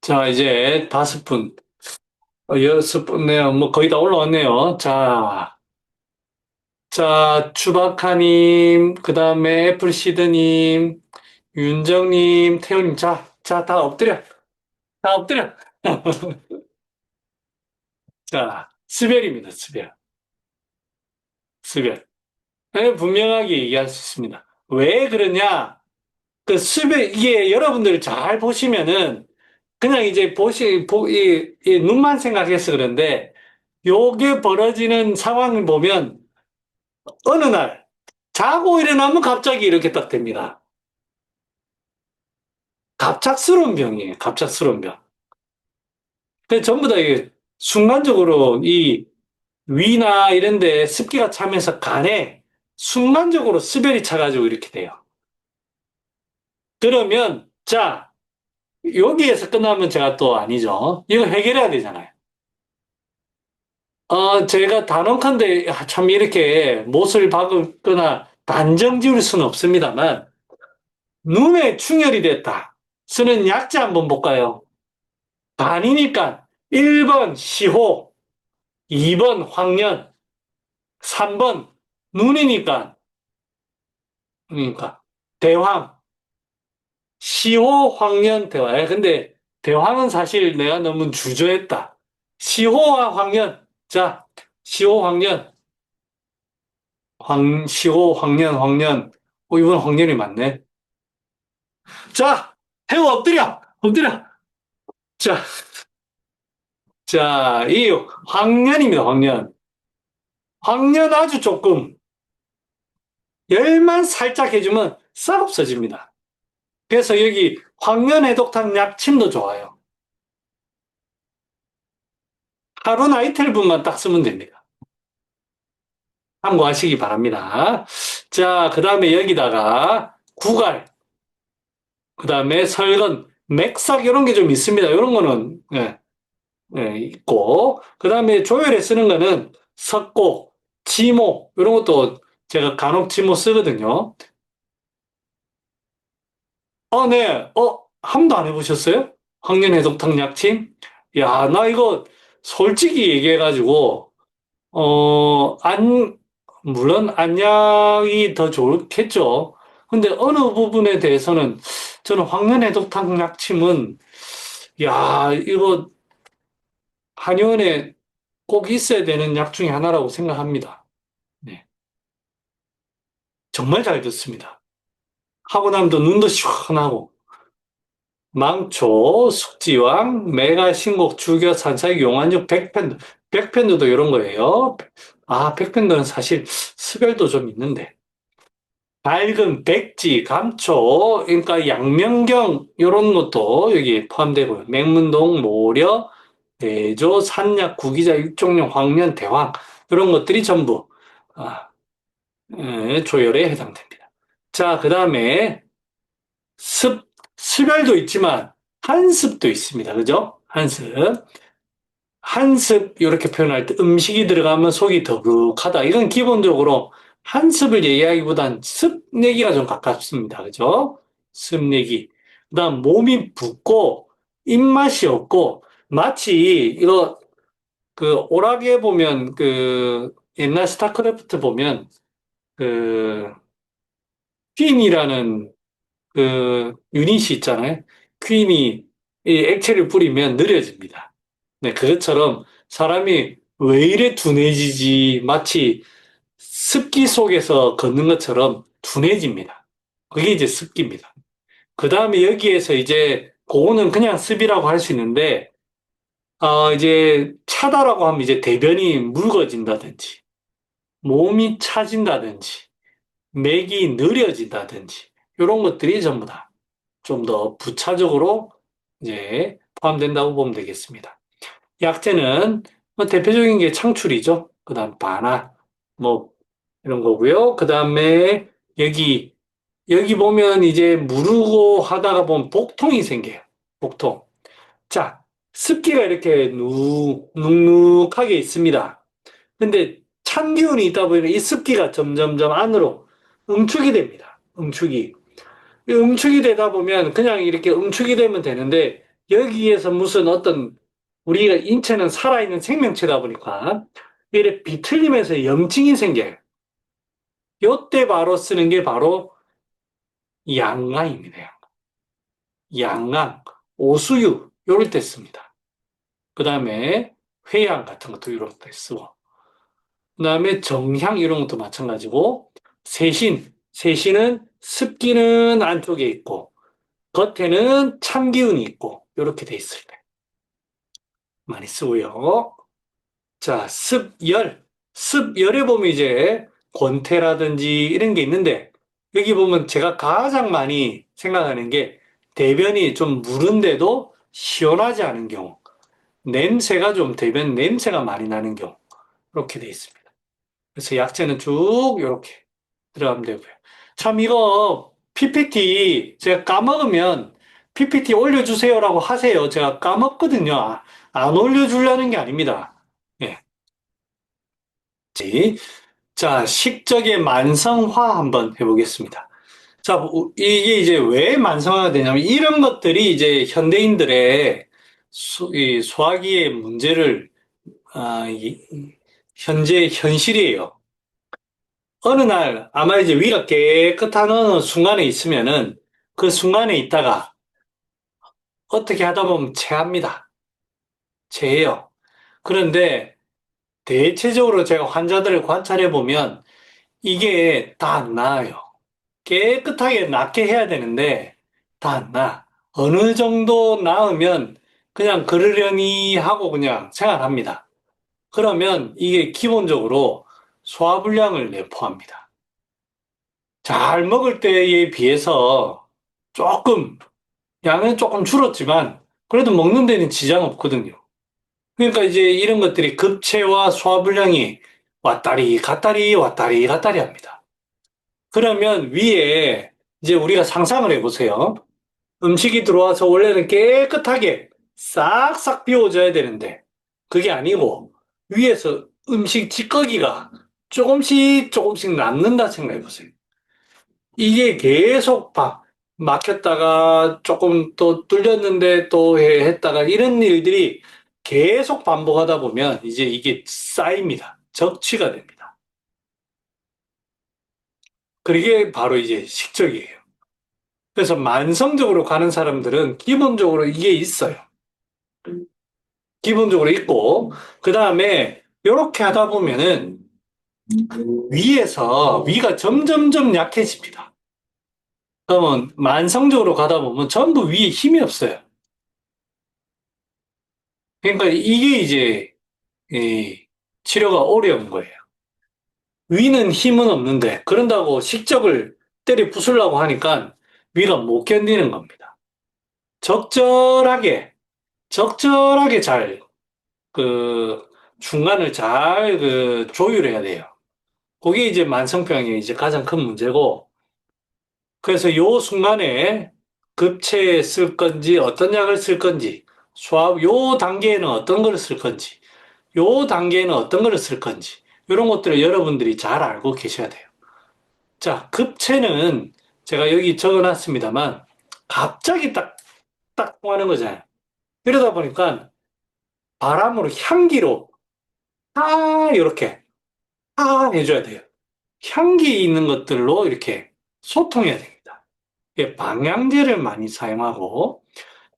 자, 이제 5분. 6분네요. 뭐 거의 다 올라왔네요. 자, 추바카님, 그 다음에 애플시드님, 윤정님, 태훈님, 다 엎드려. 다 엎드려. 자, 스별입니다, 스별. 스별. 분명하게 얘기할 수 있습니다. 왜 그러냐? 그 스별, 이게 여러분들 잘 보시면은, 그냥 이제 이 눈만 생각해서 그런데, 요게 벌어지는 상황을 보면, 어느 날, 자고 일어나면 갑자기 이렇게 딱 됩니다. 갑작스러운 병이에요. 갑작스러운 병. 근데 전부 다 이게 순간적으로 이 위나 이런 데 습기가 차면서 간에 순간적으로 스별이 차가지고 이렇게 돼요. 그러면, 자, 여기에서 끝나면 제가 또 아니죠. 이거 해결해야 되잖아요. 제가 단언컨대 참 이렇게 못을 박거나 단정 지을 수는 없습니다만, 눈에 충혈이 됐다. 쓰는 약자 한번 볼까요? 간이니까 1번 시호, 2번 황련, 3번 눈이니까 그러니까 대황, 시호, 황련, 대황. 근데 대황은 사실 내가 너무 주저했다. 시호와 황련. 자, 시호, 황련. 시호, 황련, 황련. 이번 황련이 맞네. 자, 해우 엎드려! 엎드려! 자, 이 황련입니다, 황련. 황련 아주 조금, 열만 살짝 해주면 싹 없어집니다. 그래서 여기 황련 해독탕 약침도 좋아요. 하루나이틀분만 딱 쓰면 됩니다. 참고하시기 바랍니다. 자, 그 다음에 여기다가 구갈, 그 다음에 설건, 맥삭 이런 게 좀 있습니다. 이런 거는 있고, 그 다음에 조열에 쓰는 거는 석고, 지모 이런 것도 제가 간혹 지모 쓰거든요. 네. 한 번도 안 해보셨어요? 황련해독탕 약침? 야, 나 이거 솔직히 얘기해가지고 물론 안약이 더 좋겠죠. 근데 어느 부분에 대해서는 저는 황련해독탕 약침은, 야, 이거 한의원에 꼭 있어야 되는 약 중에 하나라고 생각합니다. 네. 정말 잘 듣습니다. 하고 나면 눈도 시원하고, 망초, 숙지왕, 메가신곡, 주겨, 산사육, 용안육, 백펜더도 이런 거예요. 백펜더는 사실 습열도 좀 있는데. 밝은 백지, 감초, 그러니까 양명경 이런 것도 여기 포함되고요. 맹문동, 모려, 대조, 산약, 구기자, 육종령, 황련, 대황 이런 것들이 전부 아, 조열에 해당됩니다. 자, 그 다음에 습열도 있지만 한습도 있습니다. 그죠? 한습 이렇게 표현할 때 음식이 들어가면 속이 더부룩하다. 이건 기본적으로 한습을 얘기하기보단 습내기가 좀 가깝습니다. 그죠? 습내기. 그다음 몸이 붓고 입맛이 없고 마치 이거 그 오락에 보면 그 옛날 스타크래프트 보면 그 퀸이라는 그 유닛이 있잖아요. 퀸이 이 액체를 뿌리면 느려집니다. 네, 그것처럼 사람이 왜 이래 둔해지지 마치 습기 속에서 걷는 것처럼 둔해집니다. 그게 이제 습기입니다. 그 다음에 여기에서 이제 그거는 그냥 습이라고 할 수 있는데 이제 차다라고 하면 이제 대변이 묽어진다든지 몸이 차진다든지 맥이 느려진다든지 이런 것들이 전부 다 좀 더 부차적으로 이제 포함된다고 보면 되겠습니다. 약재는 뭐 대표적인 게 창출이죠. 그 다음 바나 뭐 이런 거고요. 그 다음에 여기 보면 이제 무르고 하다가 보면 복통이 생겨요. 복통. 자, 습기가 이렇게 눅눅하게 있습니다. 근데 찬 기운이 있다 보니 이 습기가 점점점 안으로 응축이 됩니다. 응축이. 이 응축이 되다 보면 그냥 이렇게 응축이 되면 되는데 여기에서 무슨 어떤 우리가 인체는 살아있는 생명체다 보니까 이렇게 비틀리면서 염증이 생겨요. 요때 바로 쓰는 게 바로 양강입니다. 양강, 오수유 요럴 때 씁니다. 그 다음에 회양 같은 것도 이럴 때 쓰고 그 다음에 정향 이런 것도 마찬가지고 세신은 습기는 안쪽에 있고 겉에는 참기운이 있고 이렇게 돼 있을 때 많이 쓰고요. 자, 습열에 보면 이제 권태라든지 이런 게 있는데 여기 보면 제가 가장 많이 생각하는 게 대변이 좀 무른데도 시원하지 않은 경우 냄새가 좀 대변 냄새가 많이 나는 경우 이렇게 돼 있습니다. 그래서 약재는 쭉 이렇게 들어가면 되고요. 참 이거 PPT 제가 까먹으면 PPT 올려주세요라고 하세요. 제가 까먹거든요. 안 올려주려는 게 아닙니다. 예. 자, 식적의 만성화 한번 해보겠습니다. 자, 이게 이제 왜 만성화가 되냐면 이런 것들이 이제 현대인들의 이 소화기의 문제를 현재 현실이에요. 어느 날 아마 이제 위가 깨끗한 어느 순간에 있으면은 그 순간에 있다가 어떻게 하다 보면 체합니다. 체해요. 그런데 대체적으로 제가 환자들을 관찰해 보면 이게 다 안 나아요. 깨끗하게 낫게 해야 되는데 다 안 나. 어느 정도 나으면 그냥 그러려니 하고 그냥 생활합니다. 그러면 이게 기본적으로 소화불량을 내포합니다. 잘 먹을 때에 비해서 조금, 양은 조금 줄었지만, 그래도 먹는 데는 지장 없거든요. 그래도 소화불량을 내포합니다. 자, 그 다음에, 그 다음에 그러니까 이제 이런 것들이 급체와 소화불량이 왔다리 갔다리 왔다리 갔다리 합니다. 그러면 위에 이제 우리가 상상을 해보세요. 음식이 들어와서 원래는 깨끗하게 싹싹 비워져야 되는데 그게 아니고 위에서 음식 찌꺼기가 조금씩 조금씩 남는다 생각해 보세요. 이게 계속 막혔다가 조금 또 뚫렸는데 또 했다가 이런 일들이 계속 반복하다 보면 이제 이게 쌓입니다. 적취가 됩니다. 그게 바로 이제 식적이에요. 그래서 만성적으로 가는 사람들은 기본적으로 이게 있어요. 기본적으로 있고, 그 다음에 이렇게 하다 보면은 위가 점점점 약해집니다. 그러면 만성적으로 가다 보면 전부 위에 힘이 없어요. 그러니까 이게 이제 치료가 어려운 거예요. 위는 힘은 없는데 그런다고 식적을 때려 부수려고 하니까 위가 못 견디는 겁니다. 적절하게 잘 중간을 잘 조율해야 돼요. 그게 이제 만성병의 이제 가장 큰 문제고, 그래서 요 순간에 급체에 쓸 건지, 어떤 약을 쓸 건지, 요 단계에는 어떤 걸 쓸 건지, 요 단계에는 어떤 걸 쓸 건지, 이런 것들을 여러분들이 잘 알고 계셔야 돼요. 자, 급체는 제가 여기 적어 놨습니다만, 갑자기 딱 통하는 거잖아요. 이러다 보니까 바람으로, 향기로, 이렇게, 해줘야 돼요. 향기 있는 것들로 이렇게 소통해야 됩니다. 방향제를 많이 사용하고,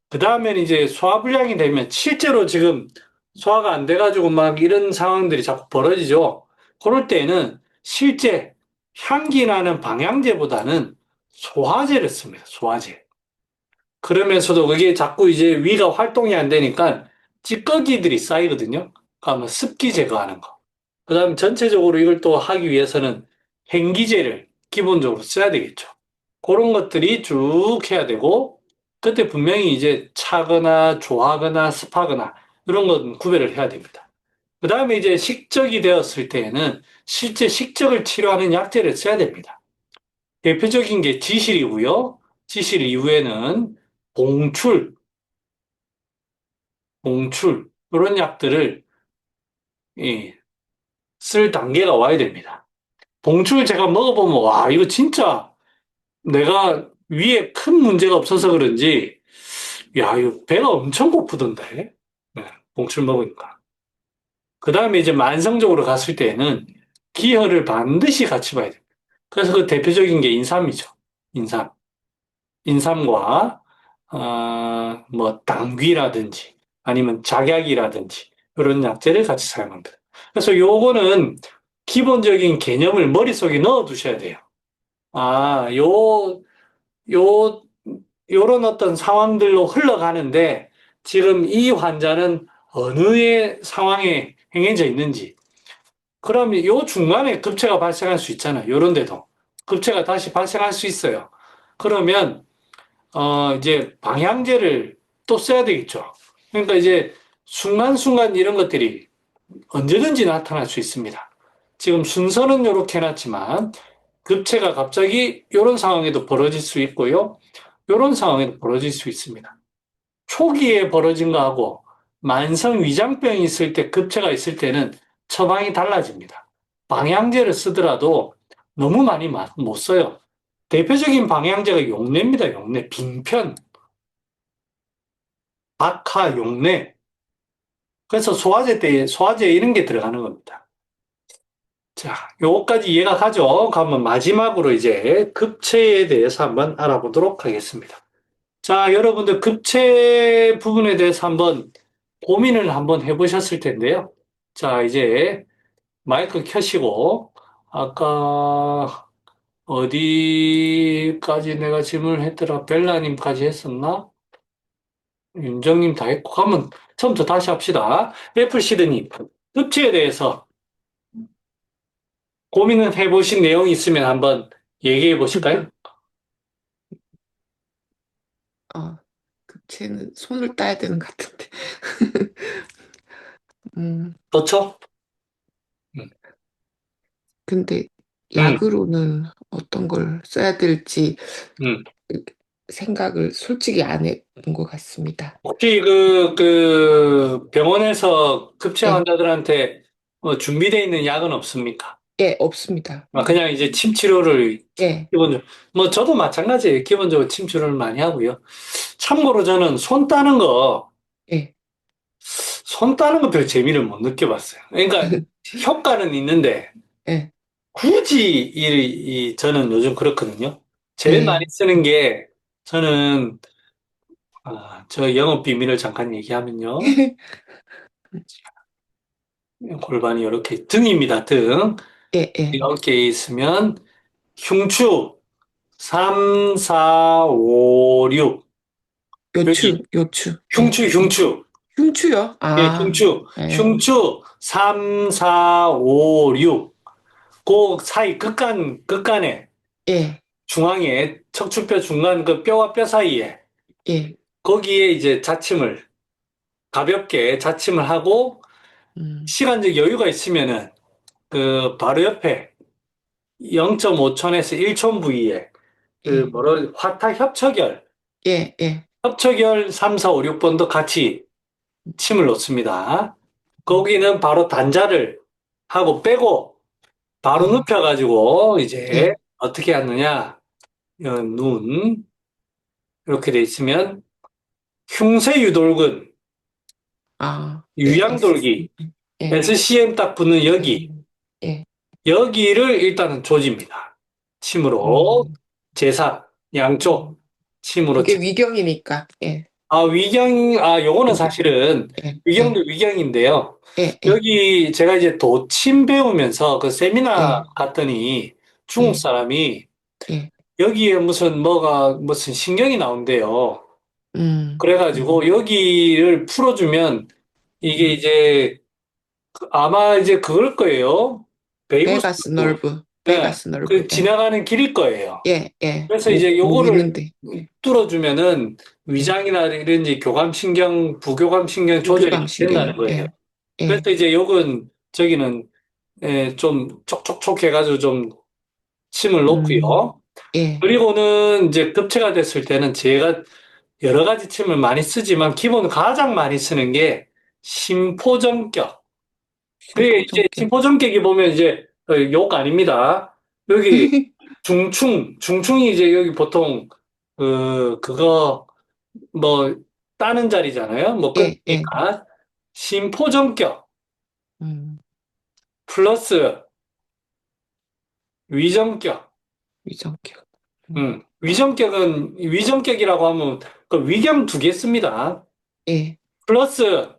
그 다음에는 이제 소화불량이 되면 실제로 지금 소화가 안 돼가지고 막 이런 상황들이 자꾸 벌어지죠. 그럴 때는 실제 향기 나는 방향제보다는 소화제를 씁니다. 소화제. 그러면서도 그게 자꾸 이제 위가 활동이 안 되니까 찌꺼기들이 쌓이거든요. 그러면 습기 제거하는 거. 그 다음 전체적으로 이걸 또 하기 위해서는 행기제를 기본적으로 써야 되겠죠. 그런 것들이 쭉 해야 되고, 그때 분명히 이제 차거나 조하거나 습하거나 이런 건 구별을 해야 됩니다. 그 다음에 이제 식적이 되었을 때에는 실제 식적을 치료하는 약제를 써야 됩니다. 대표적인 게 지실이고요. 지실 이후에는 봉출, 이런 약들을 쓸 단계가 와야 됩니다. 봉출 제가 먹어보면 와 이거 진짜 내가 위에 큰 문제가 없어서 그런지 야 이거 배가 엄청 고프던데. 네, 봉출 먹으니까. 그 다음에 이제 만성적으로 갔을 때는 기혈을 반드시 같이 봐야 됩니다. 그래서 그 대표적인 게 인삼이죠. 인삼. 인삼과 뭐 당귀라든지 아니면 작약이라든지 이런 약재를 같이 사용합니다. 그래서 요거는 기본적인 개념을 머릿속에 넣어 두셔야 돼요. 아, 요, 요런 어떤 상황들로 흘러가는데 지금 이 환자는 어느의 상황에 행해져 있는지 그러면 요 중간에 급체가 발생할 수 있잖아요. 요런 데도 급체가 다시 발생할 수 있어요. 그러면 이제 방향제를 또 써야 되겠죠. 그러니까 이제 순간순간 이런 것들이 언제든지 나타날 수 있습니다. 지금 순서는 이렇게 해놨지만 급체가 갑자기 이런 상황에도 벌어질 수 있고요. 이런 상황에도 벌어질 수 있습니다. 초기에 벌어진 거하고 만성 위장병이 있을 때 급체가 있을 때는 처방이 달라집니다. 방향제를 쓰더라도 너무 많이 못 써요. 대표적인 방향제가 용내입니다. 용내, 빙편, 박하, 용내. 그래서 소화제 이런 게 들어가는 겁니다. 자, 요거까지 이해가 가죠? 그러면 마지막으로 이제 급체에 대해서 한번 알아보도록 하겠습니다. 자, 여러분들 급체 부분에 대해서 한번 고민을 한번 해보셨을 텐데요. 자, 이제 마이크 켜시고, 아까 어디까지 내가 질문을 했더라? 벨라님까지 했었나? 윤정님 다 했고, 그러면 처음부터 다시 합시다. 애플시드님, 급체에 대해서 고민을 해보신 내용이 있으면 한번 얘기해 보실까요? 급체는 손을 따야 되는 것 같은데. 음, 그렇죠? 음, 근데 음, 약으로는 어떤 걸 써야 될지 음. 생각을 솔직히 안 해본 것 같습니다. 혹시 그 병원에서 급체 예, 환자들한테 준비되어 있는 약은 없습니까? 예, 없습니다. 그냥 이제 침 치료를 예, 기본적으로, 뭐 저도 마찬가지예요. 기본적으로 침 치료를 많이 하고요. 참고로 저는 예, 손 따는 거 별 재미를 못 느껴봤어요. 그러니까 효과는 있는데 예, 굳이 저는 요즘 그렇거든요. 제일 많이 예, 쓰는 게 저는 저 영업 비밀을 잠깐 얘기하면요. 골반이 이렇게 등입니다. 등. 예, 예. 이렇게 있으면 흉추 3, 4, 5, 6 여기 요추. 예. 흉추 흉추요? 예, 아, 예, 흉추 3, 4, 5, 6 그 사이 끝간에 예, 중앙에 척추뼈 중간 그 뼈와 뼈 사이에 예. 거기에 이제 가볍게 자침을 하고 음, 시간적 여유가 있으면은 그 바로 옆에 0.5촌에서 1촌 부위에 예, 화타 예, 예. 협처결 3, 4, 5, 6번도 같이 침을 놓습니다. 거기는 바로 단자를 하고 빼고 바로 예, 눕혀가지고 이제 예. 어떻게 하느냐, 눈 이렇게 돼 있으면 흉쇄유돌근, 아, 예, 유양돌기, 예, SCM 딱 붙는 예. 여기를 일단은 조집니다. 침으로 음, 제삽 양쪽 침으로 그게 위경이니까. 예, 요거는 위경. 사실은 예, 예, 위경도 위경인데요. 예, 예, 여기 제가 이제 도침 배우면서 그 세미나 예, 갔더니 중국 예, 사람이 예. 여기에 무슨 신경이 나온대요. 음, 그래가지고 여기를 풀어주면 이게 음. 이제 아마 이제 그걸 거예요. 베이브스 네, 베가스 널브. 그 예, 지나가는 길일 거예요. 예, 예. 그래서 이제 목 요거를 있는데. 예, 뚫어주면은 예. 위장이나 이런지 교감신경, 부교감신경 조절이 된다는 부교감신경. 거예요. 예, 예, 그래서 이제 요건 저기는 좀 촉촉촉 해가지고 좀 침을 음, 놓고요. 예. 그리고는 이제 급체가 됐을 때는 제가 여러 가지 침을 많이 쓰지만 기본 가장 많이 쓰는 게 심포전격. 그게 이제 심포정격. 심포전격이 보면 이제 욕 아닙니다. 여기 중충이 이제 여기 보통 그거 뭐 따는 자리잖아요. 뭐 예, 예. 끊기니까 심포전격 음, 플러스 위정격. 위정격. 위정격이라고 하면 그 위경 두 개 씁니다. 예. 플러스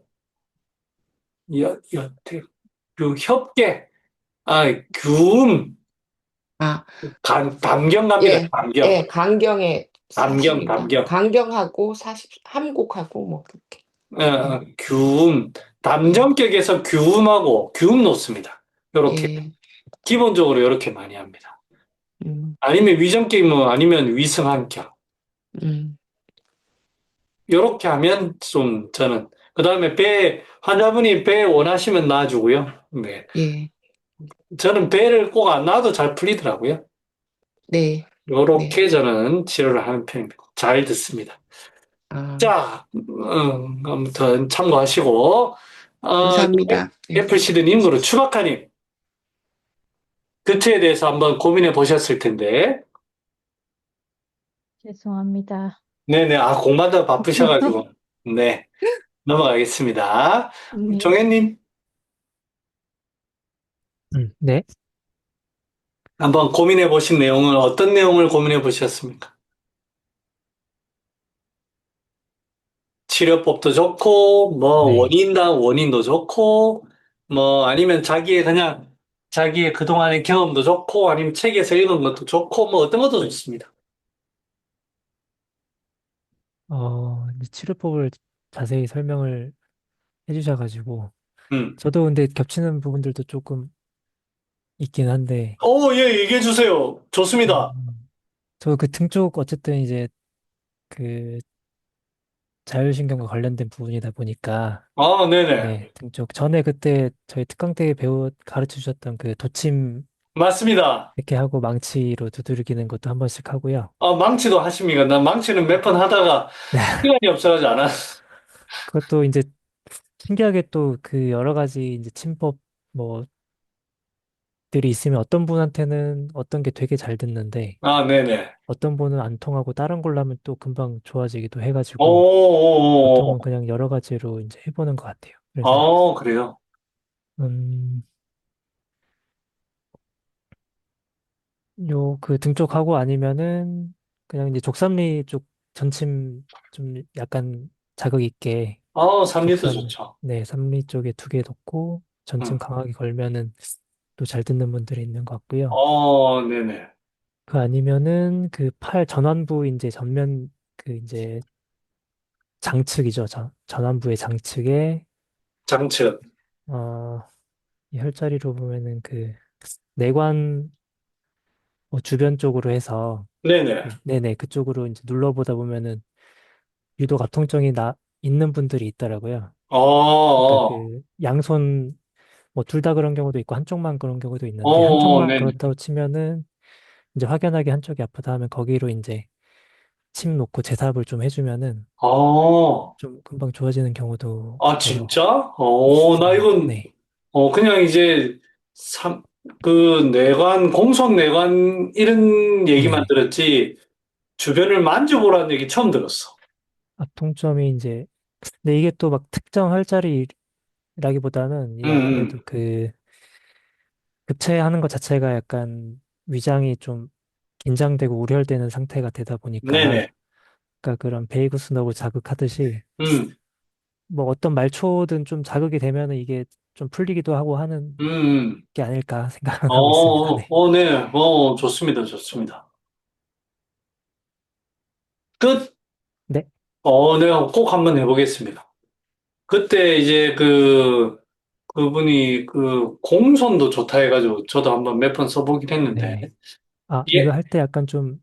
여태 그 협계 규음 아, 담경 갑니다. 예, 담경 예. 강경에 담경 40인가? 강경하고 40, 함곡하고 뭐 그렇게. 규음 예, 담정격에서 규음하고 규음 놓습니다. 요렇게 예. 기본적으로 이렇게 많이 합니다. 음, 아니면 위정격 아니면 위승한격 음, 요렇게 하면 좀 저는 그다음에 환자분이 배 원하시면 놔주고요. 네. 예. 저는 배를 꼭 안 놔도 잘 풀리더라고요. 네, 네. 요렇게 저는 치료를 하는 편입니다. 잘 듣습니다. 아, 자, 아무튼 참고하시고, 감사합니다. 네. FC드님, 그리고 추박하님, 그트에 대해서 한번 고민해 보셨을 텐데, 죄송합니다. 네네, 공부한다고 바쁘셔가지고, 네, 넘어가겠습니다. 네. 정혜님, 네. 한번 고민해 보신 내용은 어떤 내용을 고민해 보셨습니까? 치료법도 좋고, 뭐, 네. 원인도 좋고, 뭐, 아니면 자기의 그동안의 경험도 좋고, 아니면 책에서 읽은 것도 좋고, 뭐, 어떤 것도 좋습니다. 이제 치료법을 자세히 설명을 해주셔가지고, 음. 저도 근데 겹치는 부분들도 조금 있긴 한데, 예, 얘기해 주세요. 좋습니다. 저 그 등 쪽 어쨌든 이제 그 자율신경과 관련된 부분이다 보니까 아, 네네. 네, 등쪽 전에 그때 저희 특강 때 가르쳐 주셨던 그 도침 맞습니다. 이렇게 하고 망치로 두들기는 것도 한 번씩 하고요. 망치도 하십니까? 난 망치는 몇 번 하다가 시간이 없어가지고 안 하. 그것도 이제 신기하게 또 그 여러 가지 이제 침법 뭐들이 있으면 어떤 분한테는 어떤 게 되게 잘 듣는데 아, 네네. 어떤 분은 안 통하고 다른 걸로 하면 또 금방 좋아지기도 해가지고 보통은 오, 그냥 여러 가지로 이제 해보는 것 같아요. 그래서 그래요. 음, 요 그 등 쪽하고 아니면은 그냥 이제 족삼리 쪽 전침 좀 약간 자극 있게 삼리도 좋죠. 네, 삼리 쪽에 두 개 놓고 전침 음. 강하게 걸면은 또 잘 듣는 분들이 있는 것 같고요. 네네. 그 아니면은 그 팔 전완부 이제 전면 그 이제 장측이죠. 전완부의 장측에 장측. 어, 이 혈자리로 보면은 그 내관 뭐 주변 쪽으로 해서 네네. 네네 그쪽으로 이제 눌러보다 보면은 유독 압통증이 있는 분들이 있더라고요. 어, 그러니까 어, 그 양손 뭐 둘 다 그런 경우도 있고 한쪽만 그런 경우도 있는데 한쪽만 네네. 그렇다고 치면은 이제 확연하게 한쪽이 아프다 하면 거기로 이제 침 놓고 제삽을 좀 해주면은 어, 좀 금방 좋아지는 경우도 진짜? 나 있습니다. 이건, 네. 그냥 이제, 내관, 공속 내관, 이런 얘기만 네네. 들었지, 주변을 만져보라는 얘기 처음 들었어. 압통점이 이제 근데 이게 또 막 특정 혈자리라기보다는 음, 이게 아무래도 음. 그 급체하는 것 자체가 약간 위장이 좀 긴장되고 우려되는 상태가 되다 네네. 보니까 그러니까 그런 베이구스 너브 자극하듯이 음, 뭐 어떤 말초든 좀 자극이 되면은 이게 좀 풀리기도 하고 하는 음, 음. 게 아닐까 생각은 하고 있습니다. 네. 네. 좋습니다. 좋습니다. 끝? 네. 내가 꼭 한번 해보겠습니다. 그때 이제 그분이 공손도 좋다 해가지고 저도 한번 몇 번 써보긴 했는데, 네. 아, 이거 이게, 할 때 약간 좀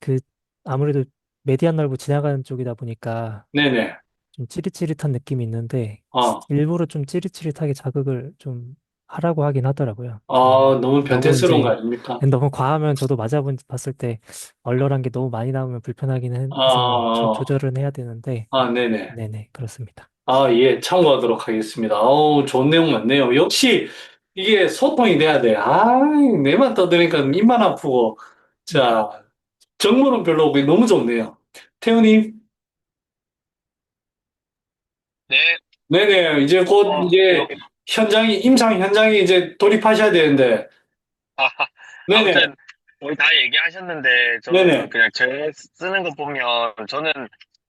그 아무래도 메디안 nerve 지나가는 쪽이다 보니까 네네. 좀 찌릿찌릿한 느낌이 있는데 어, 일부러 좀 찌릿찌릿하게 자극을 좀 하라고 하긴 하더라고요. 좀 너무 너무 변태스러운 거 이제 아닙니까? 너무 과하면 저도 봤을 때 얼얼한 게 너무 많이 나오면 불편하긴 해서 아, 조절은 해야 되는데 네네. 네네 그렇습니다. 예, 참고하도록 하겠습니다. 좋은 내용 많네요. 역시 이게 소통이 돼야 돼. 내만 떠드니까 입만 아프고. 자, 정보는 별로 없고 너무 좋네요. 태우님, 네, 네네. 이제 곧 이제 이렇게. 임상 현장에 이제 돌입하셔야 되는데, 네네. 아무튼 거의 다 얘기하셨는데 저는 네네. 그냥 제 쓰는 거 보면 저는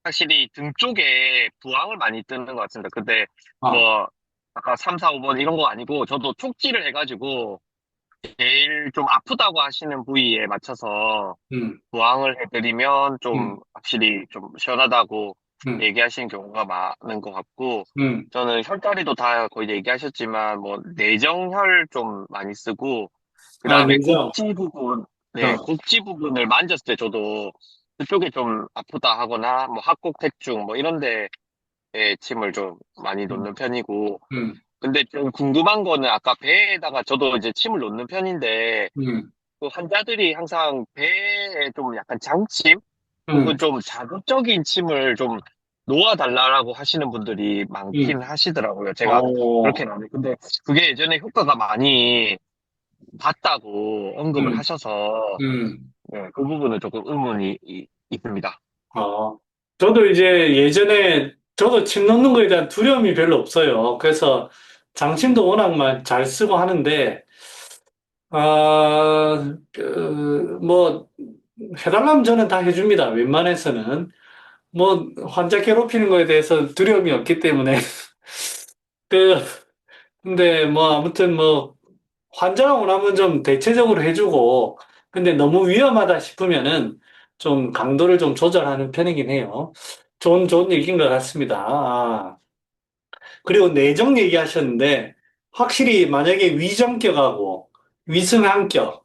확실히 등 쪽에 부항을 많이 뜨는 것 같습니다. 근데 아, 뭐 아까 3, 4, 5번 이런 거 아니고 저도 촉지를 해가지고 제일 좀 아프다고 하시는 부위에 맞춰서 음, 부항을 해드리면 좀 음, 확실히 좀 시원하다고 음, 얘기하시는 경우가 많은 것 같고 음. 저는 혈다리도 다 거의 얘기하셨지만 뭐 내정혈 좀 많이 쓰고 그 다음에 내죠. 꼭지 부분, 네, 어, 꼭지 부분을 만졌을 때 저도 그쪽에 좀 아프다 하거나, 뭐 합곡택중, 뭐 이런 데에 침을 좀 많이 음, 놓는 편이고, 음, 근데 좀 궁금한 거는 아까 배에다가 저도 이제 침을 놓는 편인데, 음, 그 환자들이 항상 배에 좀 약간 장침, 음, 혹은 좀 자극적인 침을 좀 놓아달라고 하시는 분들이 음. 많긴 하시더라고요. 제가 어, 그렇게는 안 해요. 근데 그게 예전에 효과가 많이 봤다고 언급을 음, 하셔서 음. 네, 그 부분은 조금 의문이 있습니다. 어, 저도 이제 예전에 저도 침 놓는 거에 대한 두려움이 별로 없어요. 그래서 장침도 워낙 잘 쓰고 하는데, 뭐, 해달라면 저는 다 해줍니다. 웬만해서는. 뭐, 환자 괴롭히는 거에 대해서 두려움이 없기 때문에. 그, 근데 뭐, 아무튼 뭐, 환자가 원하면 좀 대체적으로 해주고, 근데 너무 위험하다 싶으면은 좀 강도를 좀 조절하는 편이긴 해요. 좋은 얘기인 것 같습니다. 그리고 내정 얘기하셨는데, 확실히 만약에 위정격하고 위승한격,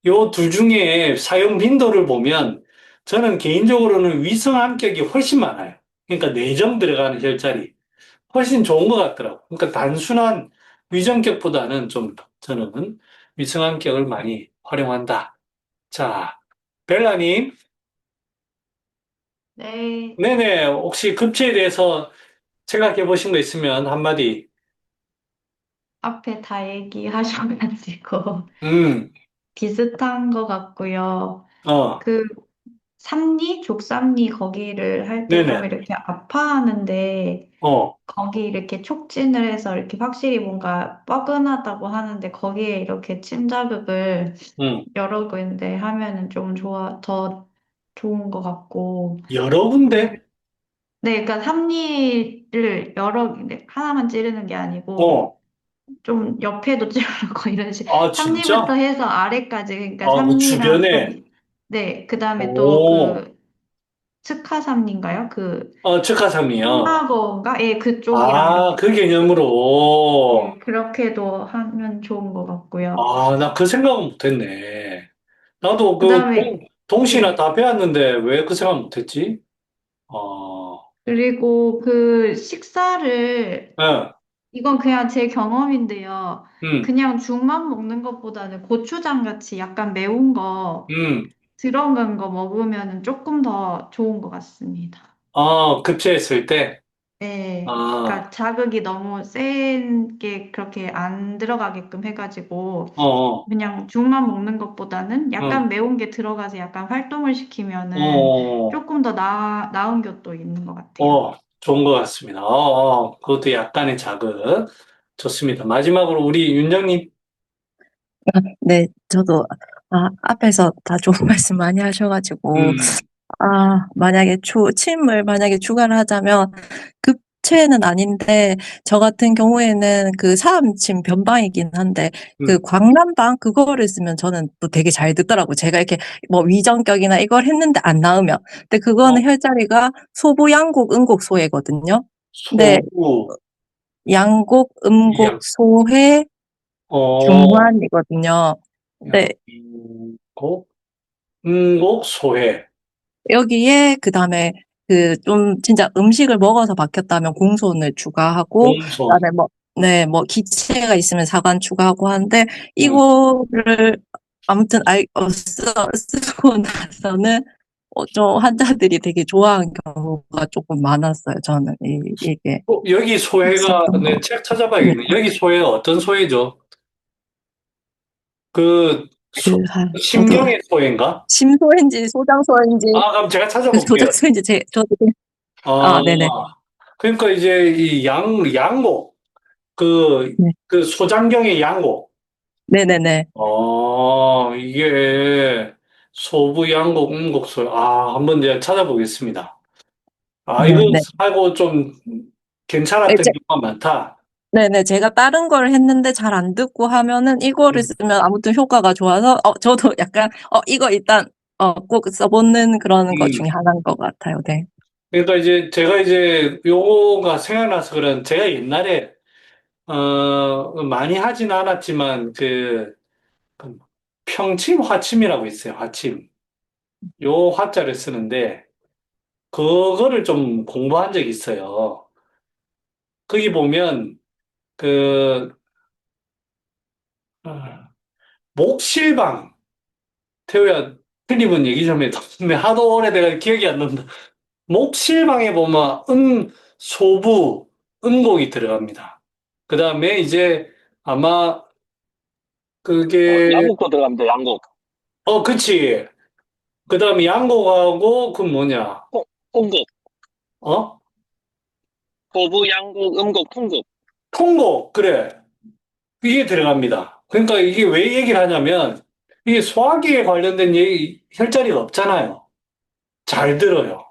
요 둘 중에 사용 빈도를 보면 저는 개인적으로는 위승 합격이 훨씬 많아요. 그러니까 내정 들어가는 혈자리. 훨씬 좋은 것 같더라고. 그러니까 단순한 위정격보다는 좀 저는 위성안격을 많이 활용한다. 자, 벨라님. 네, 네네. 혹시 급체에 대해서 생각해 보신 거 있으면 한마디. 앞에 다 얘기하셔가지고 음, 비슷한 것 같고요. 어, 그 삼리, 족삼리 거기를 할 때 좀 네네. 이렇게 아파하는데 어, 거기 이렇게 촉진을 해서 이렇게 확실히 뭔가 뻐근하다고 하는데 거기에 이렇게 침자극을 음. 여러 군데 하면은 좀 더 좋은 것 같고. 여러 군데? 네, 그러니까 삼리를 여러 하나만 찌르는 게 아니고 어, 좀 옆에도 찌르고 이런 식. 아, 삼리부터 진짜? 해서 아래까지. 그러니까 아, 그 삼리랑 또 주변에? 네, 그다음에 또 오, 그 측하삼리인가요? 그 측하삼이요. 승마고인가? 예, 그쪽이랑 아, 이렇게 그 개념으로. 예, 그렇게도 하면 좋은 것 같고요. 아, 나 그 생각은 못했네. 나도 그다음에 동시나 네. 다 배웠는데 왜 그 생각 못했지? 어, 그리고 그 식사를 예, 이건 그냥 제 경험인데요. 음, 그냥 죽만 먹는 것보다는 고추장 같이 약간 매운 거 음. 들어간 거 먹으면 조금 더 좋은 것 같습니다. 급제했을 때? 네. 아, 그러니까 자극이 너무 센 게 그렇게 안 들어가게끔 해가지고 어, 어, 그냥 죽만 먹는 것보다는 어, 약간 매운 게 들어가서 약간 활동을 시키면은 어, 조금 더 나은 것도 있는 것 같아요. 좋은 것 같습니다. 그것도 약간의 자극. 좋습니다. 마지막으로 우리 윤정님, 네, 저도, 앞에서 다 좋은 말씀 많이 하셔가지고, 음, 만약에 침을 만약에 추가를 하자면, 급체는 아닌데, 저 같은 경우에는 그 사암침 변방이긴 한데, 그 음, 광란방, 그거를 쓰면 저는 또 되게 잘 듣더라고요. 제가 이렇게 뭐 위정격이나 이걸 했는데 안 나으면. 근데 그거는 어, 혈자리가 소부, 양곡, 음곡, 소해거든요. 근데 소부, 양곡, 음곡, 양, 소해, 어, 중환이거든요. 네, 양곡, 곡, 소해. 여기에 그다음에 그 좀 진짜 음식을 먹어서 박혔다면 공손을 추가하고 공손. 그다음에 뭐 네, 뭐 기체가 있으면 사관 추가하고 하는데 음. 이거를 아무튼 쓰고 나서는 좀 환자들이 되게 좋아하는 경우가 조금 많았어요. 저는 이게 여기 소해가, 있었던 내 거. 책 네, 찾아봐야겠네. 여기 소해가 어떤 소해죠? 그, 저도 심경의 소해인가? 심소인지 소장소인지 그럼 제가 그 찾아볼게요. 소장소인지 저도 아, 네네 그러니까 이제 이 양곡, 네, 그 소장경의 양곡. 네네네 이게 소부 양곡, 음곡소. 한번 제가 찾아보겠습니다. 이거 네, 네. 하고 좀 괜찮았던 경우가 많다. 네네, 제가 다른 걸 했는데 잘 안 듣고 하면은 이거를 음, 쓰면 아무튼 효과가 좋아서, 저도 약간, 이거 일단, 꼭 써보는 그런 것 음. 중에 하나인 것 같아요. 네. 그러니까 이제 제가 이제 요거가 생각나서 그런 제가 옛날에 많이 하진 않았지만 그 평침 화침이라고 있어요. 화침. 요 화자를 쓰는데 그거를 좀 공부한 적이 있어요. 거기 보면 그 어, 목실방 태우야 틀리면 얘기 좀 해도 근데 하도 오래돼가 기억이 안 난다. 목실방에 보면 소부 음곡이 들어갑니다. 그 다음에 이제 아마 그게 양국도 들어갑니다, 양국. 그치. 그 다음에 양곡하고 그 뭐냐 통곡. 어 소부, 양국, 음곡, 통곡. 통곡 그래 이게 들어갑니다. 그러니까 이게 왜 얘기를 하냐면 이게 소화기에 관련된 혈자리가 없잖아요. 잘 들어요.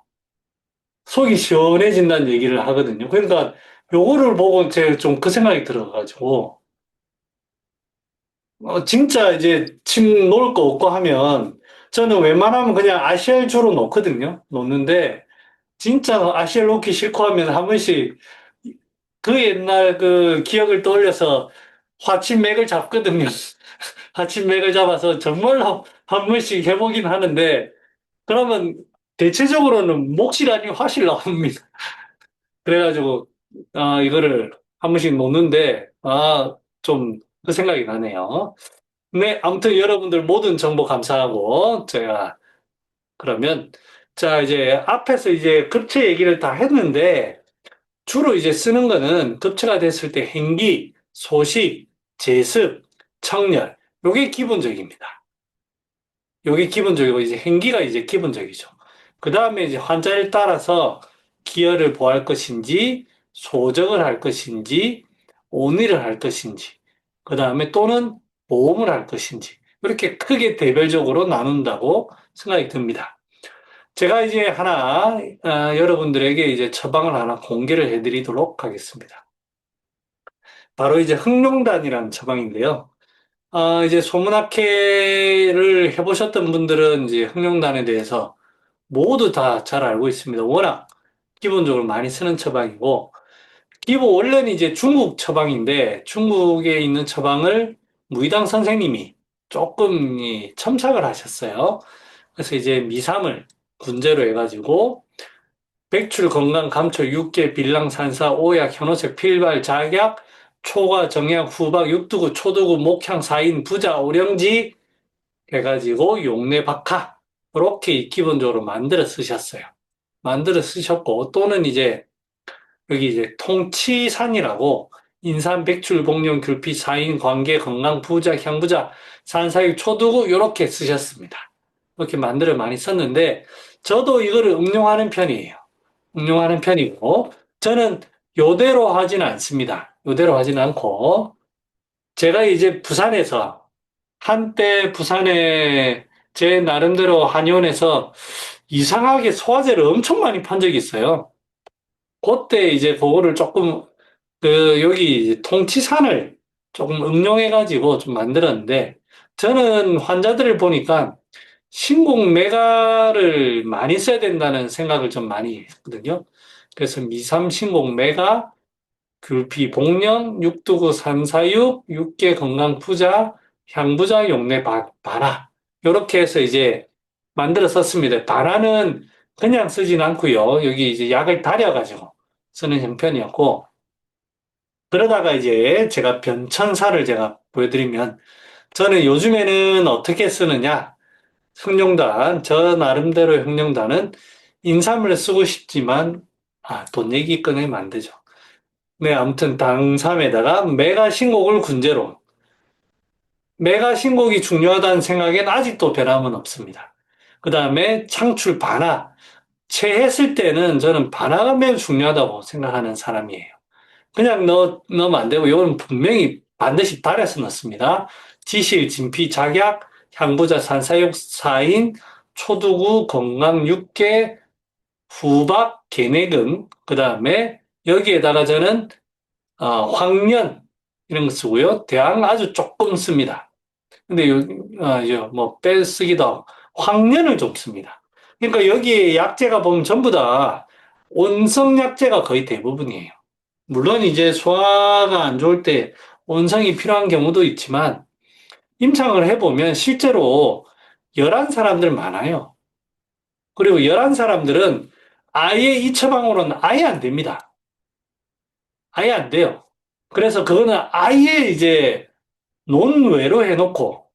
속이 시원해진다는 얘기를 하거든요. 그러니까 요거를 보고 제가 좀 그 생각이 들어가지고 진짜 이제 침 놓을 거 없고 하면 저는 웬만하면 그냥 아시알 주로 놓거든요. 놓는데 진짜 아시알 놓기 싫고 하면 한 번씩 그 옛날 그 기억을 떠올려서 화친맥을 잡거든요. 화친맥을 잡아서 정말로 한 번씩 해보긴 하는데 그러면 대체적으로는 몫이 아닌 화실 나옵니다. 그래가지고, 이거를 한 번씩 놓는데, 좀, 그 생각이 나네요. 네, 아무튼 여러분들 모든 정보 감사하고, 제가, 그러면, 자, 이제 앞에서 이제 급체 얘기를 다 했는데, 주로 이제 쓰는 거는 급체가 됐을 때 행기, 소식, 제습, 청열, 요게 기본적입니다. 요게 기본적이고, 이제 행기가 이제 기본적이죠. 그 다음에 이제 환자에 따라서 기혈을 보할 것인지, 소적을 할 것인지, 온의를 할 것인지, 그 다음에 또는 보험을 할 것인지, 이렇게 크게 대별적으로 나눈다고 생각이 듭니다. 제가 이제 하나, 여러분들에게 이제 처방을 하나 공개를 해드리도록 하겠습니다. 바로 이제 흑룡단이라는 처방인데요. 이제 소문학회를 해보셨던 분들은 이제 흑룡단에 대해서 모두 다 잘 알고 있습니다. 워낙 기본적으로 많이 쓰는 처방이고, 원래는 이제 중국 처방인데, 중국에 있는 처방을 무이당 선생님이 조금 첨삭을 하셨어요. 그래서 이제 미삼을 군제로 해가지고, 백출, 건강, 감초, 육계, 빌랑, 산사, 오약, 현오색, 필발, 작약, 초과, 정약, 후박, 육두구, 초두구, 목향, 사인, 부자, 오령지 해가지고 용내, 박하 이렇게 기본적으로 만들어 쓰셨어요. 만들어 쓰셨고 또는 이제 여기 이제 통치산이라고 인삼, 백출, 복룡, 귤피, 사인, 관계, 건강, 부자, 향부자, 산사육, 초두구 이렇게 쓰셨습니다. 이렇게 만들어 많이 썼는데 저도 이거를 응용하는 편이에요. 응용하는 편이고 저는 요대로 하지는 않습니다. 요대로 하지는 않고 제가 이제 부산에서 한때 부산에 제 나름대로 한의원에서 이상하게 소화제를 엄청 많이 판 적이 있어요. 그때 이제 그거를 조금 여기 이제 통치산을 조금 응용해가지고 좀 만들었는데 저는 환자들을 보니까 신공매가를 많이 써야 된다는 생각을 좀 많이 했거든요. 그래서 미삼 신공매가, 귤피 복령, 육두구 산사육, 육계 건강부자, 향부자, 용내 바라. 이렇게 해서 이제 만들어 썼습니다. 바라는 그냥 쓰진 않고요. 여기 이제 약을 달여가지고 쓰는 형편이었고, 그러다가 이제 제가 변천사를 제가 보여드리면, 저는 요즘에는 어떻게 쓰느냐? 흑룡단, 저 나름대로 흑룡단은 인삼을 쓰고 싶지만, 돈 얘기 꺼내면 안 되죠. 네, 아무튼 당삼에다가 메가 신곡을 군제로. 메가 신곡이 중요하다는 생각엔 아직도 변함은 없습니다. 그 다음에 창출 반화. 체했을 때는 저는 반화가 매우 중요하다고 생각하는 사람이에요. 그냥 넣으면 안 되고, 이건 분명히 반드시 달여서 넣습니다. 지실, 진피, 작약, 향부자, 산사육, 사인, 초두구, 건강, 육계, 후박, 개내금, 그 다음에 여기에다가 저는 황련 이런 거 쓰고요. 대항 아주 조금 씁니다. 근데 뭐 빼쓰기도 하고 황련을 좀 씁니다. 그러니까 여기에 약재가 보면 전부 다 온성 약재가 거의 대부분이에요. 물론 이제 소화가 안 좋을 때 온성이 필요한 경우도 있지만 임상을 해보면 실제로 열한 사람들 많아요. 그리고 열한 사람들은 아예 이 처방으로는 아예 안 됩니다. 아예 안 돼요. 그래서 그거는 아예 이제 논외로 해놓고,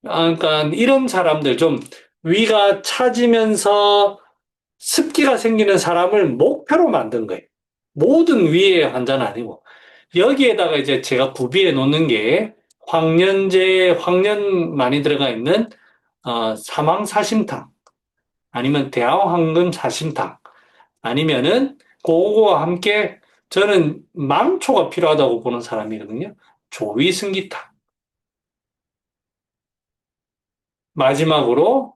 그러니까 이런 사람들 좀 위가 차지면서 습기가 생기는 사람을 목표로 만든 거예요. 모든 위의 환자는 아니고. 여기에다가 이제 제가 구비해 놓는 게 황련 많이 들어가 있는 사망사심탕 아니면 대왕황금 사심탕 아니면은 그거와 함께 저는 망초가 필요하다고 보는 사람이거든요. 조위승기탕. 마지막으로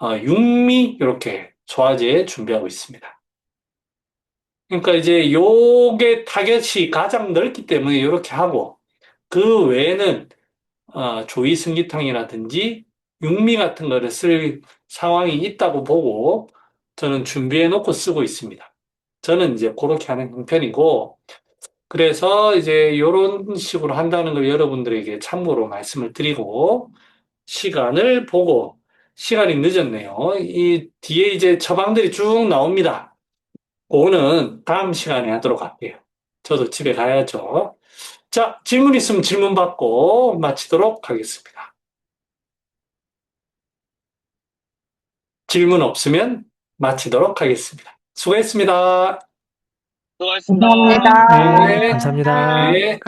육미 이렇게 소화제 준비하고 있습니다. 그러니까 이제 요게 타겟이 가장 넓기 때문에 이렇게 하고 그 외에는 조위승기탕이라든지 육미 같은 거를 쓸 상황이 있다고 보고 저는 준비해 놓고 쓰고 있습니다. 저는 이제 그렇게 하는 형편이고 그래서 이제 이런 식으로 한다는 걸 여러분들에게 참고로 말씀을 드리고 시간을 보고 시간이 늦었네요. 이 뒤에 이제 처방들이 쭉 나옵니다. 그거는 다음 시간에 하도록 할게요. 저도 집에 가야죠. 자, 질문 있으면 질문 받고 마치도록 하겠습니다. 질문 없으면 마치도록 하겠습니다. 수고했습니다. 수고하셨습니다. 감사합니다. 네. 감사합니다. 네.